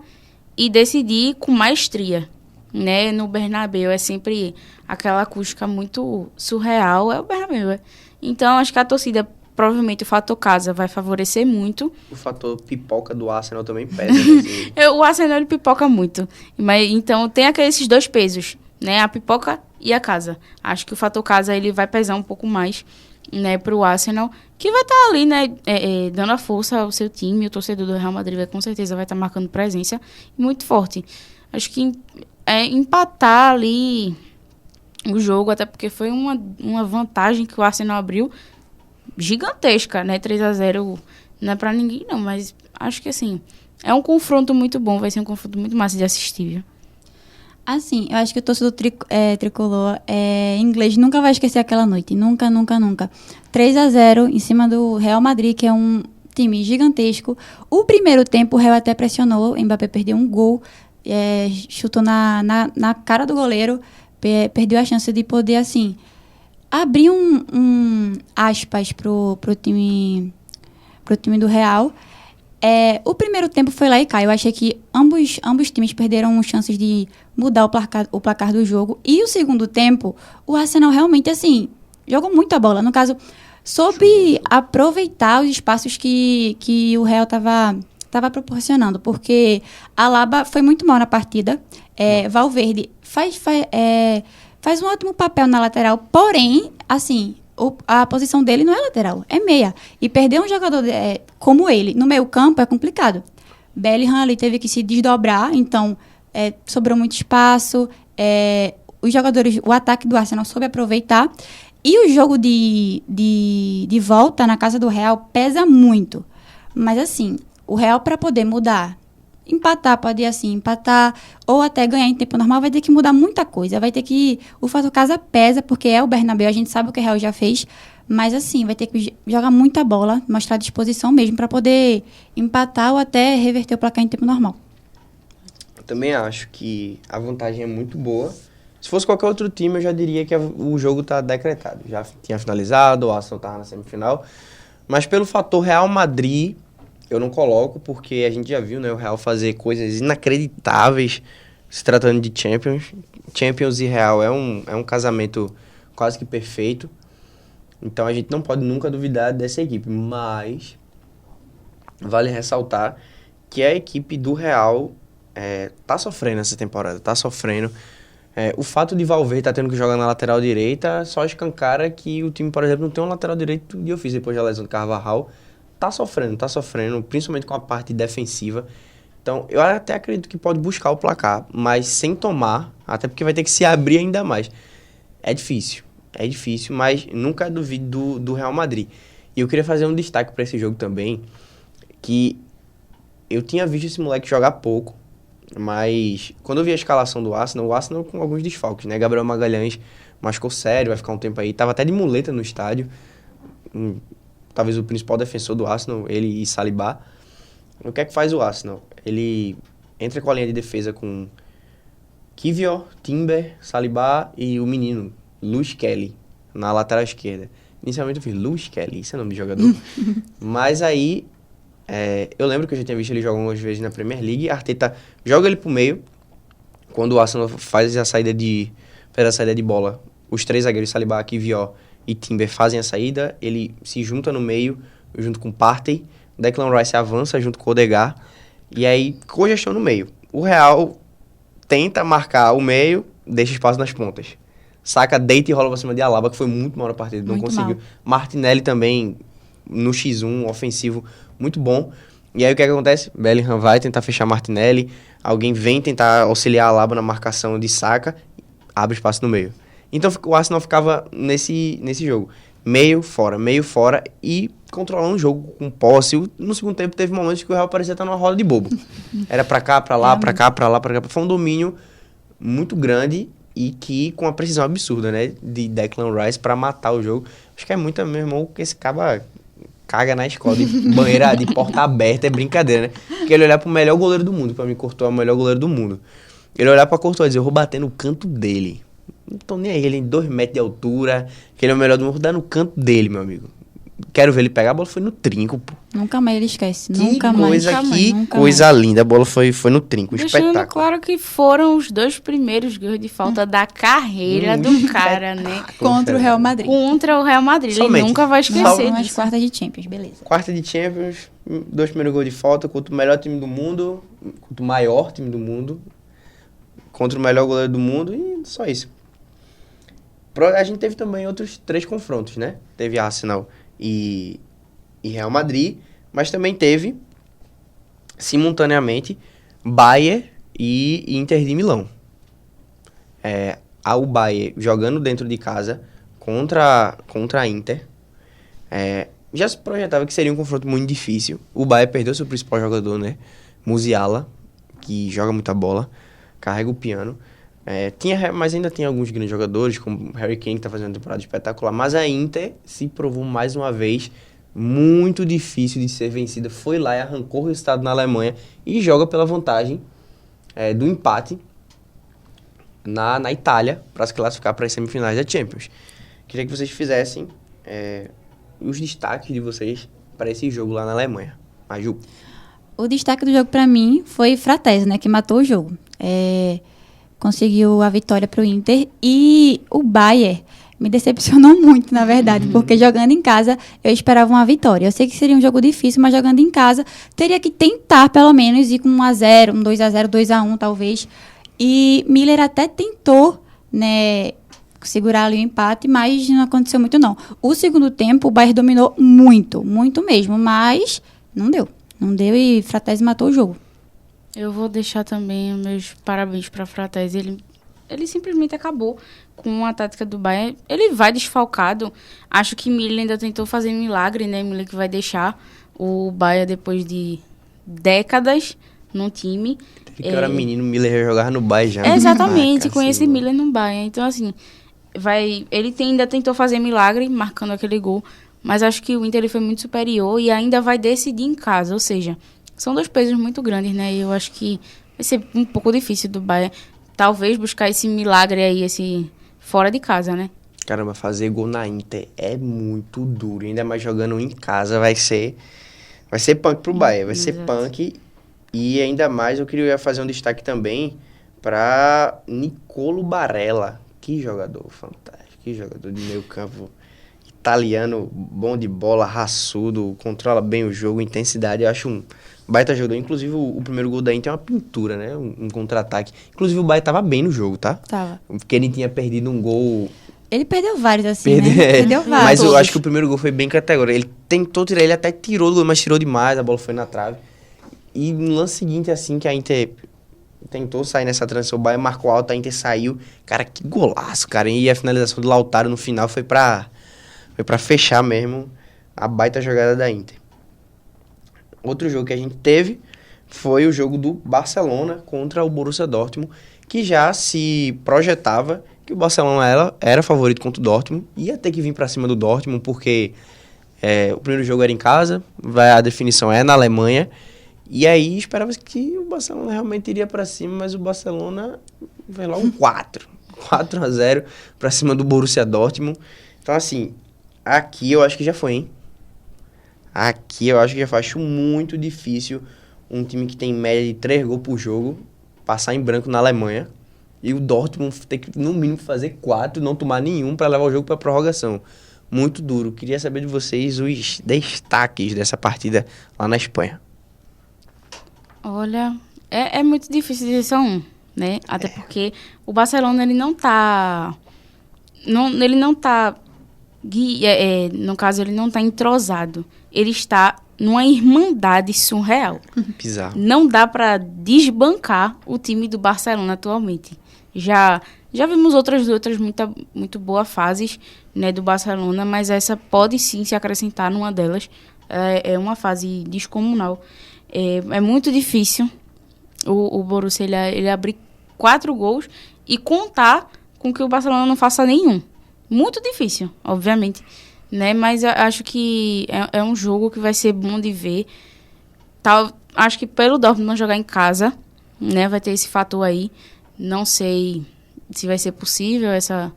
e decidir com maestria, né? No Bernabéu é sempre aquela acústica muito surreal, é o Bernabéu. Então, acho que a torcida, provavelmente o fator casa vai favorecer muito. O fator pipoca do Arsenal também pesa. Assim. O Arsenal ele pipoca muito. Mas, então, tem esses dois pesos, né? A pipoca e a casa. Acho que o fator casa ele vai pesar um pouco mais, né, para o Arsenal, que vai estar ali, né, dando a força ao seu time. O torcedor do Real Madrid com certeza vai estar marcando presença muito forte. Acho que empatar ali o jogo, até porque foi uma vantagem que o Arsenal abriu gigantesca, né? 3-0 não é pra ninguém, não, mas acho que assim, é um confronto muito bom, vai ser um confronto muito massa de assistir, viu? Assim, eu acho que o torcedor tricolor inglês nunca vai esquecer aquela noite. Nunca, nunca, nunca. 3-0 em cima do Real Madrid, que é um time gigantesco. O primeiro tempo, o Real até pressionou. O Mbappé perdeu um gol, chutou na cara do goleiro, perdeu a chance de poder, assim, abrir aspas pro time do Real. O primeiro tempo foi lá e cá. Eu achei que ambos times perderam chances de mudar o placar do jogo. E o segundo tempo, o Arsenal realmente, assim, jogou muito a bola. No caso, soube aproveitar os espaços que o Real estava proporcionando. Porque Alaba foi muito mal na partida. Valverde faz um ótimo papel na lateral. Porém, assim, a posição dele não é lateral, é meia. E perder um jogador como ele no meio campo é complicado. Bellingham ali teve que se desdobrar, então sobrou muito espaço. O ataque do Arsenal soube aproveitar. E o jogo de volta na casa do Real pesa muito. Mas assim, o Real, para poder mudar, empatar ou até ganhar em tempo normal, vai ter que mudar muita coisa. Vai ter que... O fator casa pesa, porque é o Bernabéu, a gente sabe o que o Real já fez, mas assim, vai ter que jogar muita bola, mostrar disposição mesmo para poder empatar ou até reverter o placar em tempo normal. Eu também acho que a vantagem é muito boa. Se fosse qualquer outro time, eu já diria que o jogo está decretado. Já tinha finalizado, o Arsenal estava na semifinal. Mas pelo fator Real Madrid, eu não coloco, porque a gente já viu, né, o Real fazer coisas inacreditáveis se tratando de Champions. Champions e Real é um casamento quase que perfeito. Então a gente não pode nunca duvidar dessa equipe. Mas vale ressaltar que a equipe do Real tá sofrendo essa temporada, tá sofrendo. O fato de Valverde estar tendo que jogar na lateral direita só escancara que o time, por exemplo, não tem um lateral direito de ofício depois da lesão do Carvajal. Tá sofrendo, principalmente com a parte defensiva. Então, eu até acredito que pode buscar o placar, mas sem tomar, até porque vai ter que se abrir ainda mais. É difícil, mas nunca duvido do Real Madrid. E eu queria fazer um destaque para esse jogo também, que eu tinha visto esse moleque jogar pouco, mas quando eu vi a escalação do Arsenal, o Arsenal com alguns desfalques, né? Gabriel Magalhães machucou sério, vai ficar um tempo aí, tava até de muleta no estádio, talvez o principal defensor do Arsenal, ele e Saliba. O que é que faz o Arsenal? Ele entra com a linha de defesa com Kivior, Timber, Saliba e o menino, Lewis Kelly, na lateral esquerda. Inicialmente eu fiz, Lewis Kelly, isso é nome de jogador. Mas aí, eu lembro que eu já tinha visto ele jogar algumas vezes na Premier League. Arteta joga ele pro meio, quando o Arsenal faz a saída de bola. Os três zagueiros, Saliba, Kivior e Timber, fazem a saída, ele se junta no meio, junto com Partey, Declan Rice avança junto com o Odegaard, e aí congestão no meio. O Real tenta marcar o meio, deixa espaço nas pontas. Saka, deita e rola pra cima de Alaba, que foi muito mal na partida, não conseguiu. Mal. Martinelli também, no X1, ofensivo, muito bom. E aí o que acontece? Bellingham vai tentar fechar Martinelli, alguém vem tentar auxiliar Alaba na marcação de Saka, abre espaço no meio. Então o Arsenal ficava nesse jogo, meio fora, e controlando o jogo com posse. No segundo tempo teve momentos que o Real parecia estar numa roda de bobo. Era pra cá, pra lá, pra cá, pra lá, pra cá. Foi um domínio muito grande e que com uma precisão absurda, né? De Declan Rice pra matar o jogo. Acho que é muito, meu irmão, que esse cara caga na escola de banheira de porta aberta, é brincadeira, né? Porque ele olhar pro melhor goleiro do mundo, pra mim, Courtois é o melhor goleiro do mundo. Ele olhar pra Courtois e dizer, eu vou bater no canto dele. Não tô nem aí, ele em 2 metros de altura, que ele é o melhor do mundo, vou dar no canto dele, meu amigo. Quero ver ele pegar, a bola foi no trinco, pô. Nunca mais ele esquece. Que Nunca mais. coisa, Nunca mais, que nunca coisa linda. A bola foi no trinco, um Deixando espetáculo. claro que foram os 2 primeiros gols de falta da carreira do cara, né? Contra o Real Madrid. Contra o Real Madrid. Somente. Ele nunca vai esquecer São as disso. quartas de Champions, beleza. Quarta de Champions, 2 primeiros gols de falta contra o melhor time do mundo, contra o maior time do mundo, contra o melhor goleiro do mundo e só isso. A gente teve também outros 3 confrontos, né? Teve Arsenal e Real Madrid, mas também teve, simultaneamente, Bayern e Inter de Milão. O Bayern jogando dentro de casa contra a Inter. Já se projetava que seria um confronto muito difícil. O Bayern perdeu seu principal jogador, né? Musiala, que joga muita bola, carrega o piano. Mas ainda tem alguns grandes jogadores, como o Harry Kane, que está fazendo uma temporada espetacular. Mas a Inter se provou mais uma vez muito difícil de ser vencida. Foi lá e arrancou o resultado na Alemanha e joga pela vantagem do empate na Itália para se classificar para as semifinais da Champions. Queria que vocês fizessem os destaques de vocês para esse jogo lá na Alemanha. Maju. O destaque do jogo pra mim foi Fratesi, né? Que matou o jogo. Conseguiu a vitória pro Inter. E o Bayern me decepcionou muito, na verdade. Porque jogando em casa, eu esperava uma vitória. Eu sei que seria um jogo difícil, mas jogando em casa, teria que tentar, pelo menos, ir com 1-0, um 2-0, 2-1, talvez. E Miller até tentou, né, segurar ali o empate, mas não aconteceu muito, não. O segundo tempo, o Bayern dominou muito, muito mesmo. Mas não deu. Não deu e Fratesi matou o jogo. Eu vou deixar também meus parabéns para Fratesi. Ele simplesmente acabou com a tática do Bayern. Ele vai desfalcado. Acho que Miller ainda tentou fazer milagre, né? Miller que vai deixar o Bayern depois de décadas no time. Que era menino, Miller já jogava no Bayern já. Exatamente, Caraca, conheci assim, Miller no Bayern. Então, assim, ainda tentou fazer milagre, marcando aquele gol. Mas acho que o Inter ele foi muito superior e ainda vai decidir em casa. Ou seja, são 2 pesos muito grandes, né? E eu acho que vai ser um pouco difícil do Bayern talvez buscar esse milagre aí, esse fora de casa, né? Caramba, fazer gol na Inter é muito duro. Ainda mais jogando em casa vai ser punk pro Bayern. Vai ser punk. E ainda mais eu queria fazer um destaque também para Nicolo Barella. Que jogador fantástico. Que jogador de meio campo. Italiano, bom de bola, raçudo, controla bem o jogo, intensidade. Eu acho um baita jogador. Inclusive, o primeiro gol da Inter é uma pintura, né? Um contra-ataque. Inclusive, o Bayern tava bem no jogo, tá? Tava. Porque ele tinha perdido um gol. Ele perdeu vários, assim, né? Perdeu vários. Mas eu acho que o primeiro gol foi bem categórico. Ele tentou tirar, ele até tirou do gol, mas tirou demais, a bola foi na trave. E no lance seguinte, assim, que a Inter tentou sair nessa transição, o Bayern marcou alto, a Inter saiu. Cara, que golaço, cara. E a finalização do Lautaro no final foi pra fechar mesmo a baita jogada da Inter. Outro jogo que a gente teve foi o jogo do Barcelona contra o Borussia Dortmund, que já se projetava que o Barcelona era favorito contra o Dortmund, ia ter que vir pra cima do Dortmund, porque o primeiro jogo era em casa, a definição é na Alemanha, e aí esperava-se que o Barcelona realmente iria pra cima, mas o Barcelona veio lá um 4-0 pra cima do Borussia Dortmund. Então, assim, aqui eu acho que já foi, hein? Aqui eu acho que já foi. Acho muito difícil um time que tem média de 3 gols por jogo passar em branco na Alemanha e o Dortmund ter que, no mínimo, fazer 4 e não tomar nenhum para levar o jogo para prorrogação. Muito duro. Queria saber de vocês os destaques dessa partida lá na Espanha. Olha, é muito difícil dizer só um, né? Até porque o Barcelona, ele não tá... no caso, ele não tá entrosado. Ele está numa irmandade surreal. Bizarro. Não dá para desbancar o time do Barcelona atualmente. Já vimos outras muito boas fases, né, do Barcelona, mas essa pode sim se acrescentar numa delas. É uma fase descomunal. É muito difícil o Borussia ele abrir 4 gols e contar com que o Barcelona não faça nenhum. Muito difícil, obviamente, né? Mas acho que é um jogo que vai ser bom de ver. Acho que pelo Dortmund não jogar em casa, né? Vai ter esse fator aí. Não sei se vai ser possível essa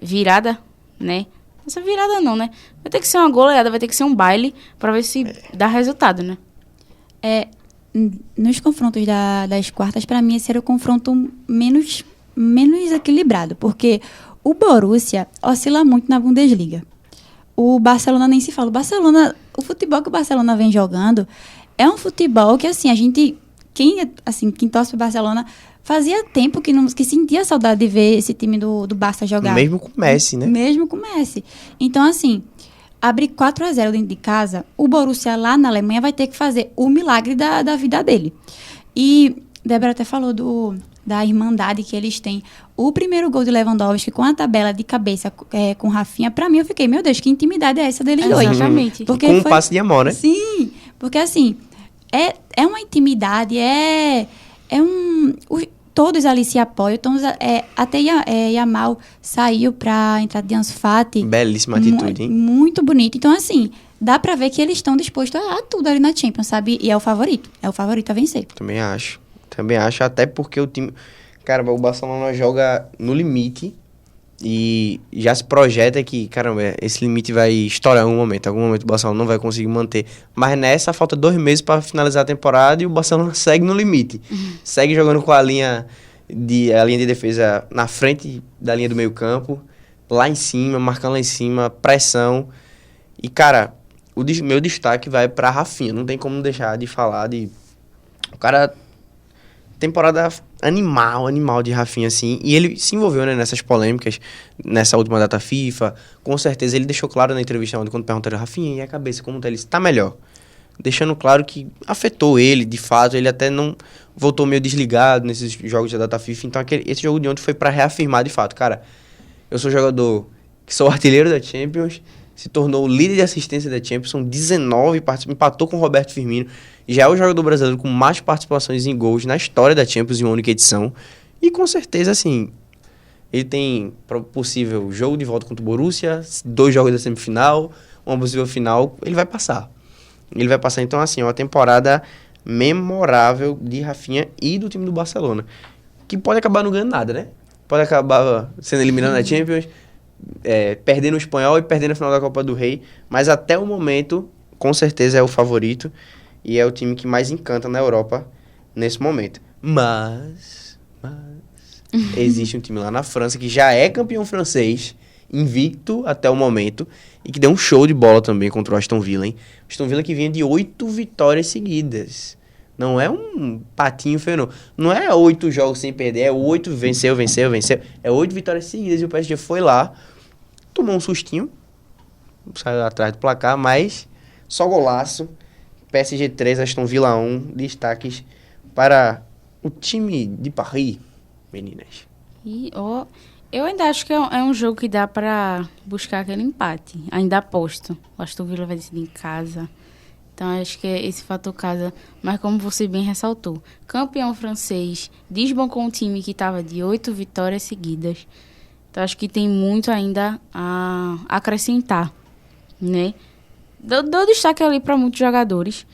virada, né? Essa virada não, né? Vai ter que ser uma goleada, vai ter que ser um baile pra ver se dá resultado, né? Nos confrontos das quartas, para mim, esse era o confronto menos equilibrado, porque o Borussia oscila muito na Bundesliga. O Barcelona nem se fala. O futebol que o Barcelona vem jogando é um futebol que, assim, quem torce pro Barcelona fazia tempo que sentia saudade de ver esse time do Barça jogar. Mesmo com o Messi, né? Mesmo com o Messi. Então, assim, abrir 4-0 dentro de casa, o Borussia lá na Alemanha vai ter que fazer o milagre da vida dele. E Débora até falou da irmandade que eles têm. O primeiro gol de Lewandowski com a tabela de cabeça com Rafinha, pra mim eu fiquei, meu Deus, que intimidade é essa deles dois? Exatamente. Porque com um passe de amor, né? Sim, porque assim, é uma intimidade, todos ali se apoiam, até Yamal saiu pra entrar de Ansu Fati. Belíssima atitude, hein? Muito bonito. Então, assim, dá pra ver que eles estão dispostos a tudo ali na Champions, sabe? E é o favorito a vencer. Também acho, até porque o time... Cara, o Barcelona joga no limite e já se projeta que, caramba, esse limite vai estourar em algum momento o Barcelona não vai conseguir manter. Mas nessa, falta 2 meses para finalizar a temporada e o Barcelona segue no limite. Segue jogando com a linha de defesa na frente da linha do meio campo, lá em cima, marcando lá em cima, pressão. E, cara, meu destaque vai para Rafinha. Não tem como deixar de falar o cara... Temporada animal de Rafinha, assim. E ele se envolveu, né, nessas polêmicas, nessa última data FIFA. Com certeza, ele deixou claro na entrevista, quando perguntaram, Rafinha, e a cabeça, como tá? Ele disse, tá melhor. Deixando claro que afetou ele, de fato. Ele até não voltou meio desligado nesses jogos da data FIFA. Então, esse jogo de ontem foi pra reafirmar, de fato. Cara, eu sou jogador que sou artilheiro da Champions, se tornou o líder de assistência da Champions, são 19 participantes, empatou com o Roberto Firmino. Já é o jogador brasileiro com mais participações em gols na história da Champions em uma única edição. E com certeza, assim, ele tem possível jogo de volta contra o Borussia, 2 jogos da semifinal, uma possível final, ele vai passar. Então, assim, é uma temporada memorável de Rafinha e do time do Barcelona. Que pode acabar não ganhando nada, né? Pode acabar sendo eliminado na Champions, perdendo o Espanhol e perdendo a final da Copa do Rei. Mas até o momento, com certeza é o favorito. E é o time que mais encanta na Europa nesse momento. Mas existe um time lá na França que já é campeão francês, invicto até o momento, e que deu um show de bola também contra o Aston Villa, hein? Aston Villa que vinha de 8 vitórias seguidas. Não é um patinho feio, não é 8 jogos sem perder, é 8 venceu. É 8 vitórias seguidas e o PSG foi lá, tomou um sustinho, saiu atrás do placar, mas só golaço. PSG 3, Aston Villa 1, destaques para o time de Paris, meninas. E, eu ainda acho que é um jogo que dá pra buscar aquele empate. Ainda aposto. O Aston Villa vai decidir em casa. Então, acho que é esse fator casa. Mas como você bem ressaltou, campeão francês desbancou um time que estava de 8 vitórias seguidas. Então, acho que tem muito ainda a acrescentar, né? Dou destaque ali para muitos jogadores.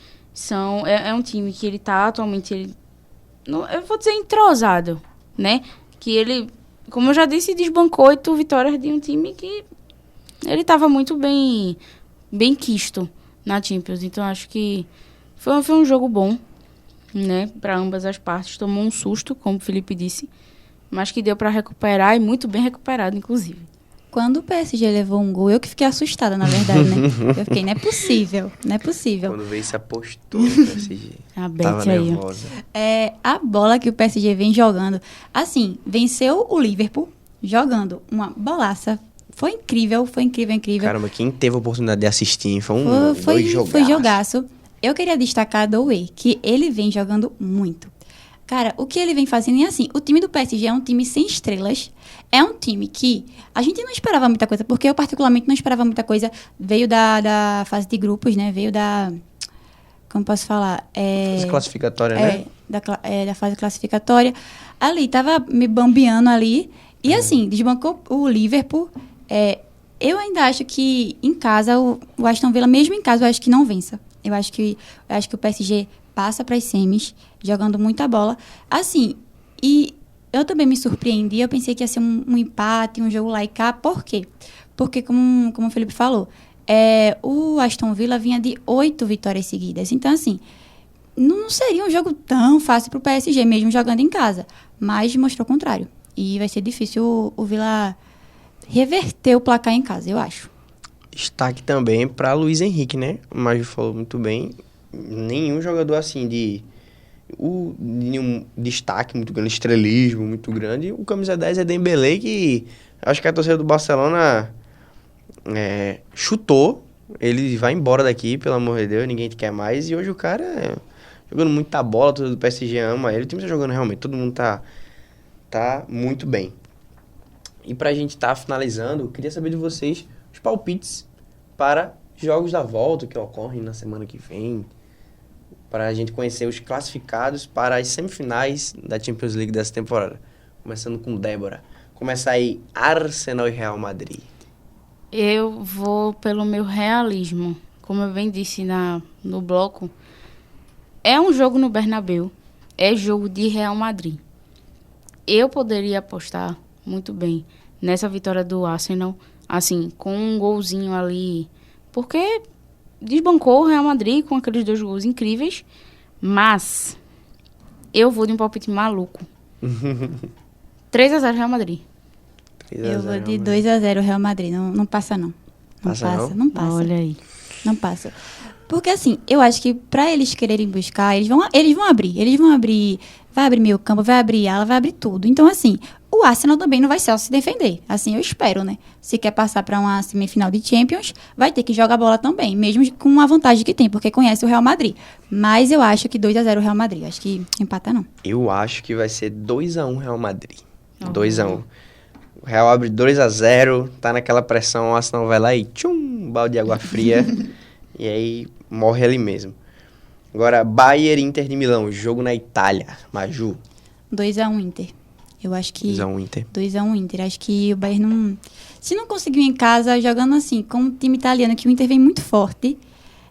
É um time que ele tá atualmente... eu vou dizer entrosado, né? Que ele, como eu já disse, desbancou 8 vitórias de um time que ele estava muito bem quisto na Champions. Então, acho que foi um jogo bom, né? Para ambas as partes. Tomou um susto, como o Felipe disse, mas que deu para recuperar e muito bem recuperado, inclusive. Quando o PSG levou um gol, eu que fiquei assustada, na verdade, né? Eu fiquei, não é possível. Quando veio, se apostou no PSG. A Beth Tava aí. nervosa. A bola que o PSG vem jogando, assim, venceu o Liverpool jogando uma bolaça. Foi incrível. Caramba, quem teve a oportunidade de assistir foi jogaço. Eu queria destacar a Doué, que ele vem jogando muito. Cara, o que ele vem fazendo é assim, o time do PSG é um time sem estrelas, é um time que a gente não esperava muita coisa, porque eu particularmente não esperava muita coisa, veio da fase de grupos, né, como posso falar? Fase classificatória, né? Da fase classificatória, ali, tava me bambeando ali, e assim, desbancou o Liverpool, eu ainda acho que em casa, o Aston Villa, mesmo em casa, eu acho que não vença, eu acho que o PSG passa para as semis, jogando muita bola. Assim, e eu também me surpreendi, eu pensei que ia ser um empate, um jogo lá e cá. Por quê? Porque, como o Felipe falou, o Aston Villa vinha de 8 vitórias seguidas. Então, assim, não seria um jogo tão fácil para o PSG, mesmo jogando em casa. Mas mostrou o contrário. E vai ser difícil o Villa reverter o placar em casa, eu acho. Destaque também para Luiz Henrique, né? O Maju falou muito bem. Nenhum jogador assim de um destaque muito grande, estrelismo muito grande. O camisa 10 é Dembélé, que acho que a torcida do Barcelona chutou. Ele vai embora daqui, pelo amor de Deus, ninguém quer mais. E hoje o cara jogando muita bola, todo do PSG ama ele. O time tá jogando realmente, todo mundo tá muito bem. E pra gente tá finalizando, eu queria saber de vocês os palpites para jogos da volta que ocorrem na semana que vem, para a gente conhecer os classificados para as semifinais da Champions League dessa temporada. Começando com Débora. Começa aí Arsenal e Real Madrid. Eu vou pelo meu realismo. Como eu bem disse no bloco, é um jogo no Bernabéu, é jogo de Real Madrid. Eu poderia apostar muito bem nessa vitória do Arsenal, assim, com um golzinho ali, porque desbancou o Real Madrid com aqueles 2 gols incríveis, mas eu vou de um palpite maluco. 3-0 Real Madrid. Eu vou de 2-0 Real Madrid. Não passa, não. Não passa. Olha aí. Não passa. Porque, assim, eu acho que pra eles quererem buscar, eles vão abrir. Vai abrir meio campo, vai abrir ala, vai abrir tudo. Então, assim, o Arsenal também não vai só se defender. Assim, eu espero, né? Se quer passar pra uma semifinal de Champions, vai ter que jogar bola também. Mesmo com a vantagem que tem, porque conhece o Real Madrid. Mas eu acho que 2-0 Real Madrid. Acho que empata, não. Eu acho que vai ser 2-1 Real Madrid. 2-1. O Real abre 2-0, tá naquela pressão, o Arsenal vai lá e tchum, balde de água fria. E aí morre ali mesmo. Agora, Bayern e Inter de Milão, jogo na Itália. Maju. 2-1 Inter. Eu acho que... 2-1 Inter. 2-1 Inter. Acho que o Bayern não... Se não conseguiu em casa, jogando assim, com o time italiano, que o Inter vem muito forte,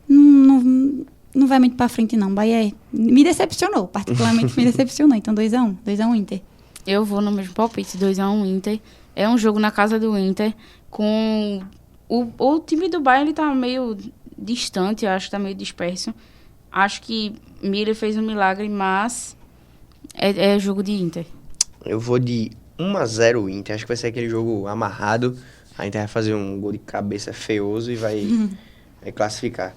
não vai muito pra frente, não. O Bayern me decepcionou, particularmente me decepcionou. Então, 2-1. 2-1 Inter. Eu vou no mesmo palpite, 2-1 Inter. É um jogo na casa do Inter, com... O time do Bayern, ele tá meio distante, eu acho que tá meio disperso. Acho que Miller fez um milagre, mas é jogo de Inter. Eu vou de 1-0 Inter. Acho que vai ser aquele jogo amarrado. A Inter vai fazer um gol de cabeça feioso e vai classificar.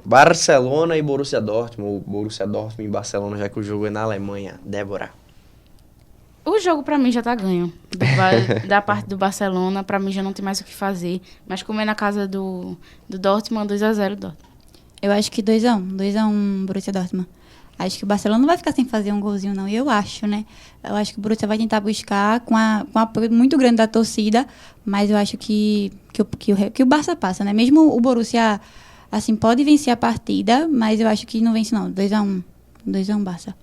Barcelona e Borussia Dortmund. Ou Borussia Dortmund e Barcelona, já que o jogo é na Alemanha. Débora. O jogo pra mim já tá ganho. Da parte do Barcelona, pra mim já não tem mais o que fazer. Mas como é na casa do Dortmund, 2-0 Dortmund. Eu acho que 2-1. 2-1 Borussia Dortmund. Acho que o Barcelona não vai ficar sem fazer um golzinho, não. Eu acho, né? Eu acho que o Borussia vai tentar buscar com apoio muito grande da torcida. Mas eu acho que o Barça passa, né? Mesmo o Borussia, assim, pode vencer a partida, mas eu acho que não vence, não. 2-1. 2-1 Barça.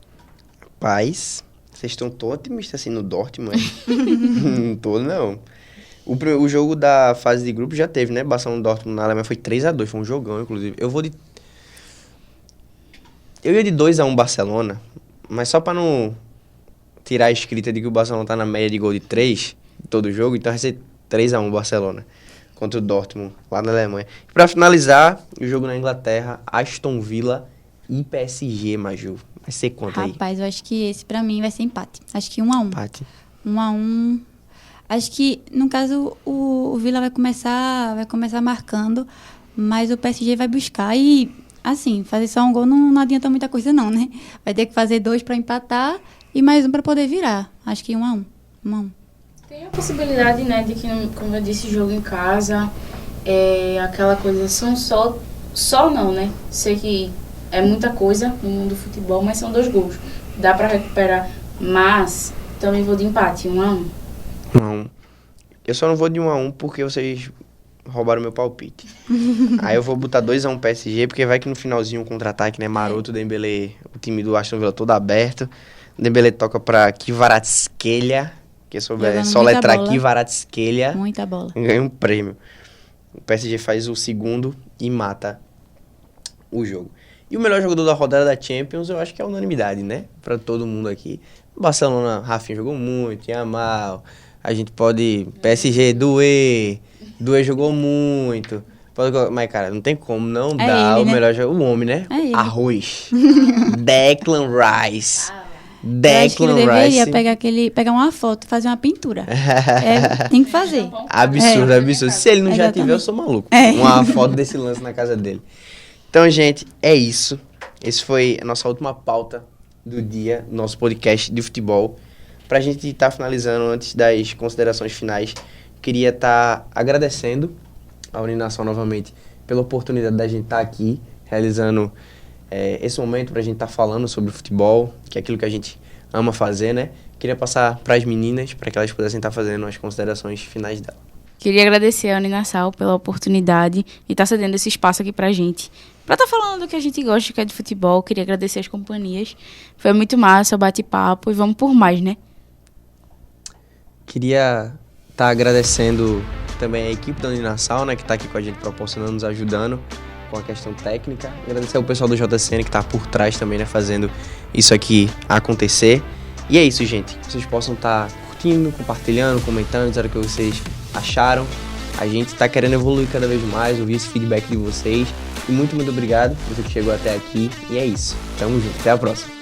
Paz... Vocês estão tão otimistas assim no Dortmund? Não tô, não. O jogo da fase de grupo já teve, né? Barcelona Dortmund na Alemanha foi 3-2, foi um jogão, inclusive. Eu ia de 2-1 Barcelona, mas só pra não tirar a escrita de que o Barcelona tá na média de gol de 3 em todo jogo, então vai ser 3-1 Barcelona contra o Dortmund, lá na Alemanha. E pra finalizar, o jogo na Inglaterra, Aston Villa e PSG, Maju. Vai ser quanto aí? Rapaz, eu acho que esse pra mim vai ser empate. Acho que 1-1. Empate. 1-1. Acho que, no caso, o Villa vai começar marcando, mas o PSG vai buscar e, assim, fazer só um gol não adianta muita coisa não, né? Vai ter que fazer 2 pra empatar e mais 1 pra poder virar. Acho que 1-1. 1-1. Tem a possibilidade, né, de que, como eu disse, jogo em casa, aquela coisa, são só não, né? Sei que é muita coisa no mundo do futebol, mas são 2 gols. Dá pra recuperar, mas também vou de empate, 1-1. 1-1. Eu só não vou de 1-1 porque vocês roubaram meu palpite. Aí eu vou botar 2-1 PSG, porque vai que no finalzinho um contra-ataque, né? Maroto, Dembélé, o time do Aston Villa todo aberto. Dembélé toca pra Kvaratskhelia, que é só letrar Kvaratskhelia. Muita bola. Ganha um prêmio. O PSG faz o segundo e mata o jogo. E o melhor jogador da rodada da Champions, eu acho que é unanimidade, né? Pra todo mundo aqui. O Barcelona, Rafinha jogou muito, Yamal, A gente pode... PSG, Doué jogou muito. Mas, cara, não tem como não dar ele, o né? melhor jogo. O homem, né? É ele. Arroz. Declan Rice. Eu acho que ele Declan deveria Rice. pegar uma foto, fazer uma pintura. Tem que fazer. Absurdo, absurdo. Se ele não já tiver, eu Exatamente. sou maluco. É. Uma foto desse lance na casa dele. Então, gente, é isso. Esse foi a nossa última pauta do dia, nosso podcast de futebol. Pra gente estar finalizando, antes das considerações finais, queria estar agradecendo a Uninassal novamente pela oportunidade da gente estar aqui, realizando esse momento pra gente estar falando sobre futebol, que é aquilo que a gente ama fazer, né? Queria passar pras meninas, para que elas pudessem estar fazendo as considerações finais dela. Queria agradecer a Uninassal pela oportunidade e estar cedendo esse espaço aqui pra gente. Pra estar falando do que a gente gosta, que é de futebol. Queria agradecer as companhias. Foi muito massa o bate-papo e vamos por mais, né? Queria estar agradecendo também a equipe da Uninassal, né, que está aqui com a gente proporcionando, nos ajudando com a questão técnica. Agradecer ao pessoal do JCN que está por trás também, né, fazendo isso aqui acontecer. E é isso, gente. Vocês possam estar curtindo, compartilhando, comentando, dizendo o que vocês acharam. A gente está querendo evoluir cada vez mais, ouvir esse feedback de vocês. E muito, muito obrigado por você que chegou até aqui. E é isso. Tamo junto. Até a próxima.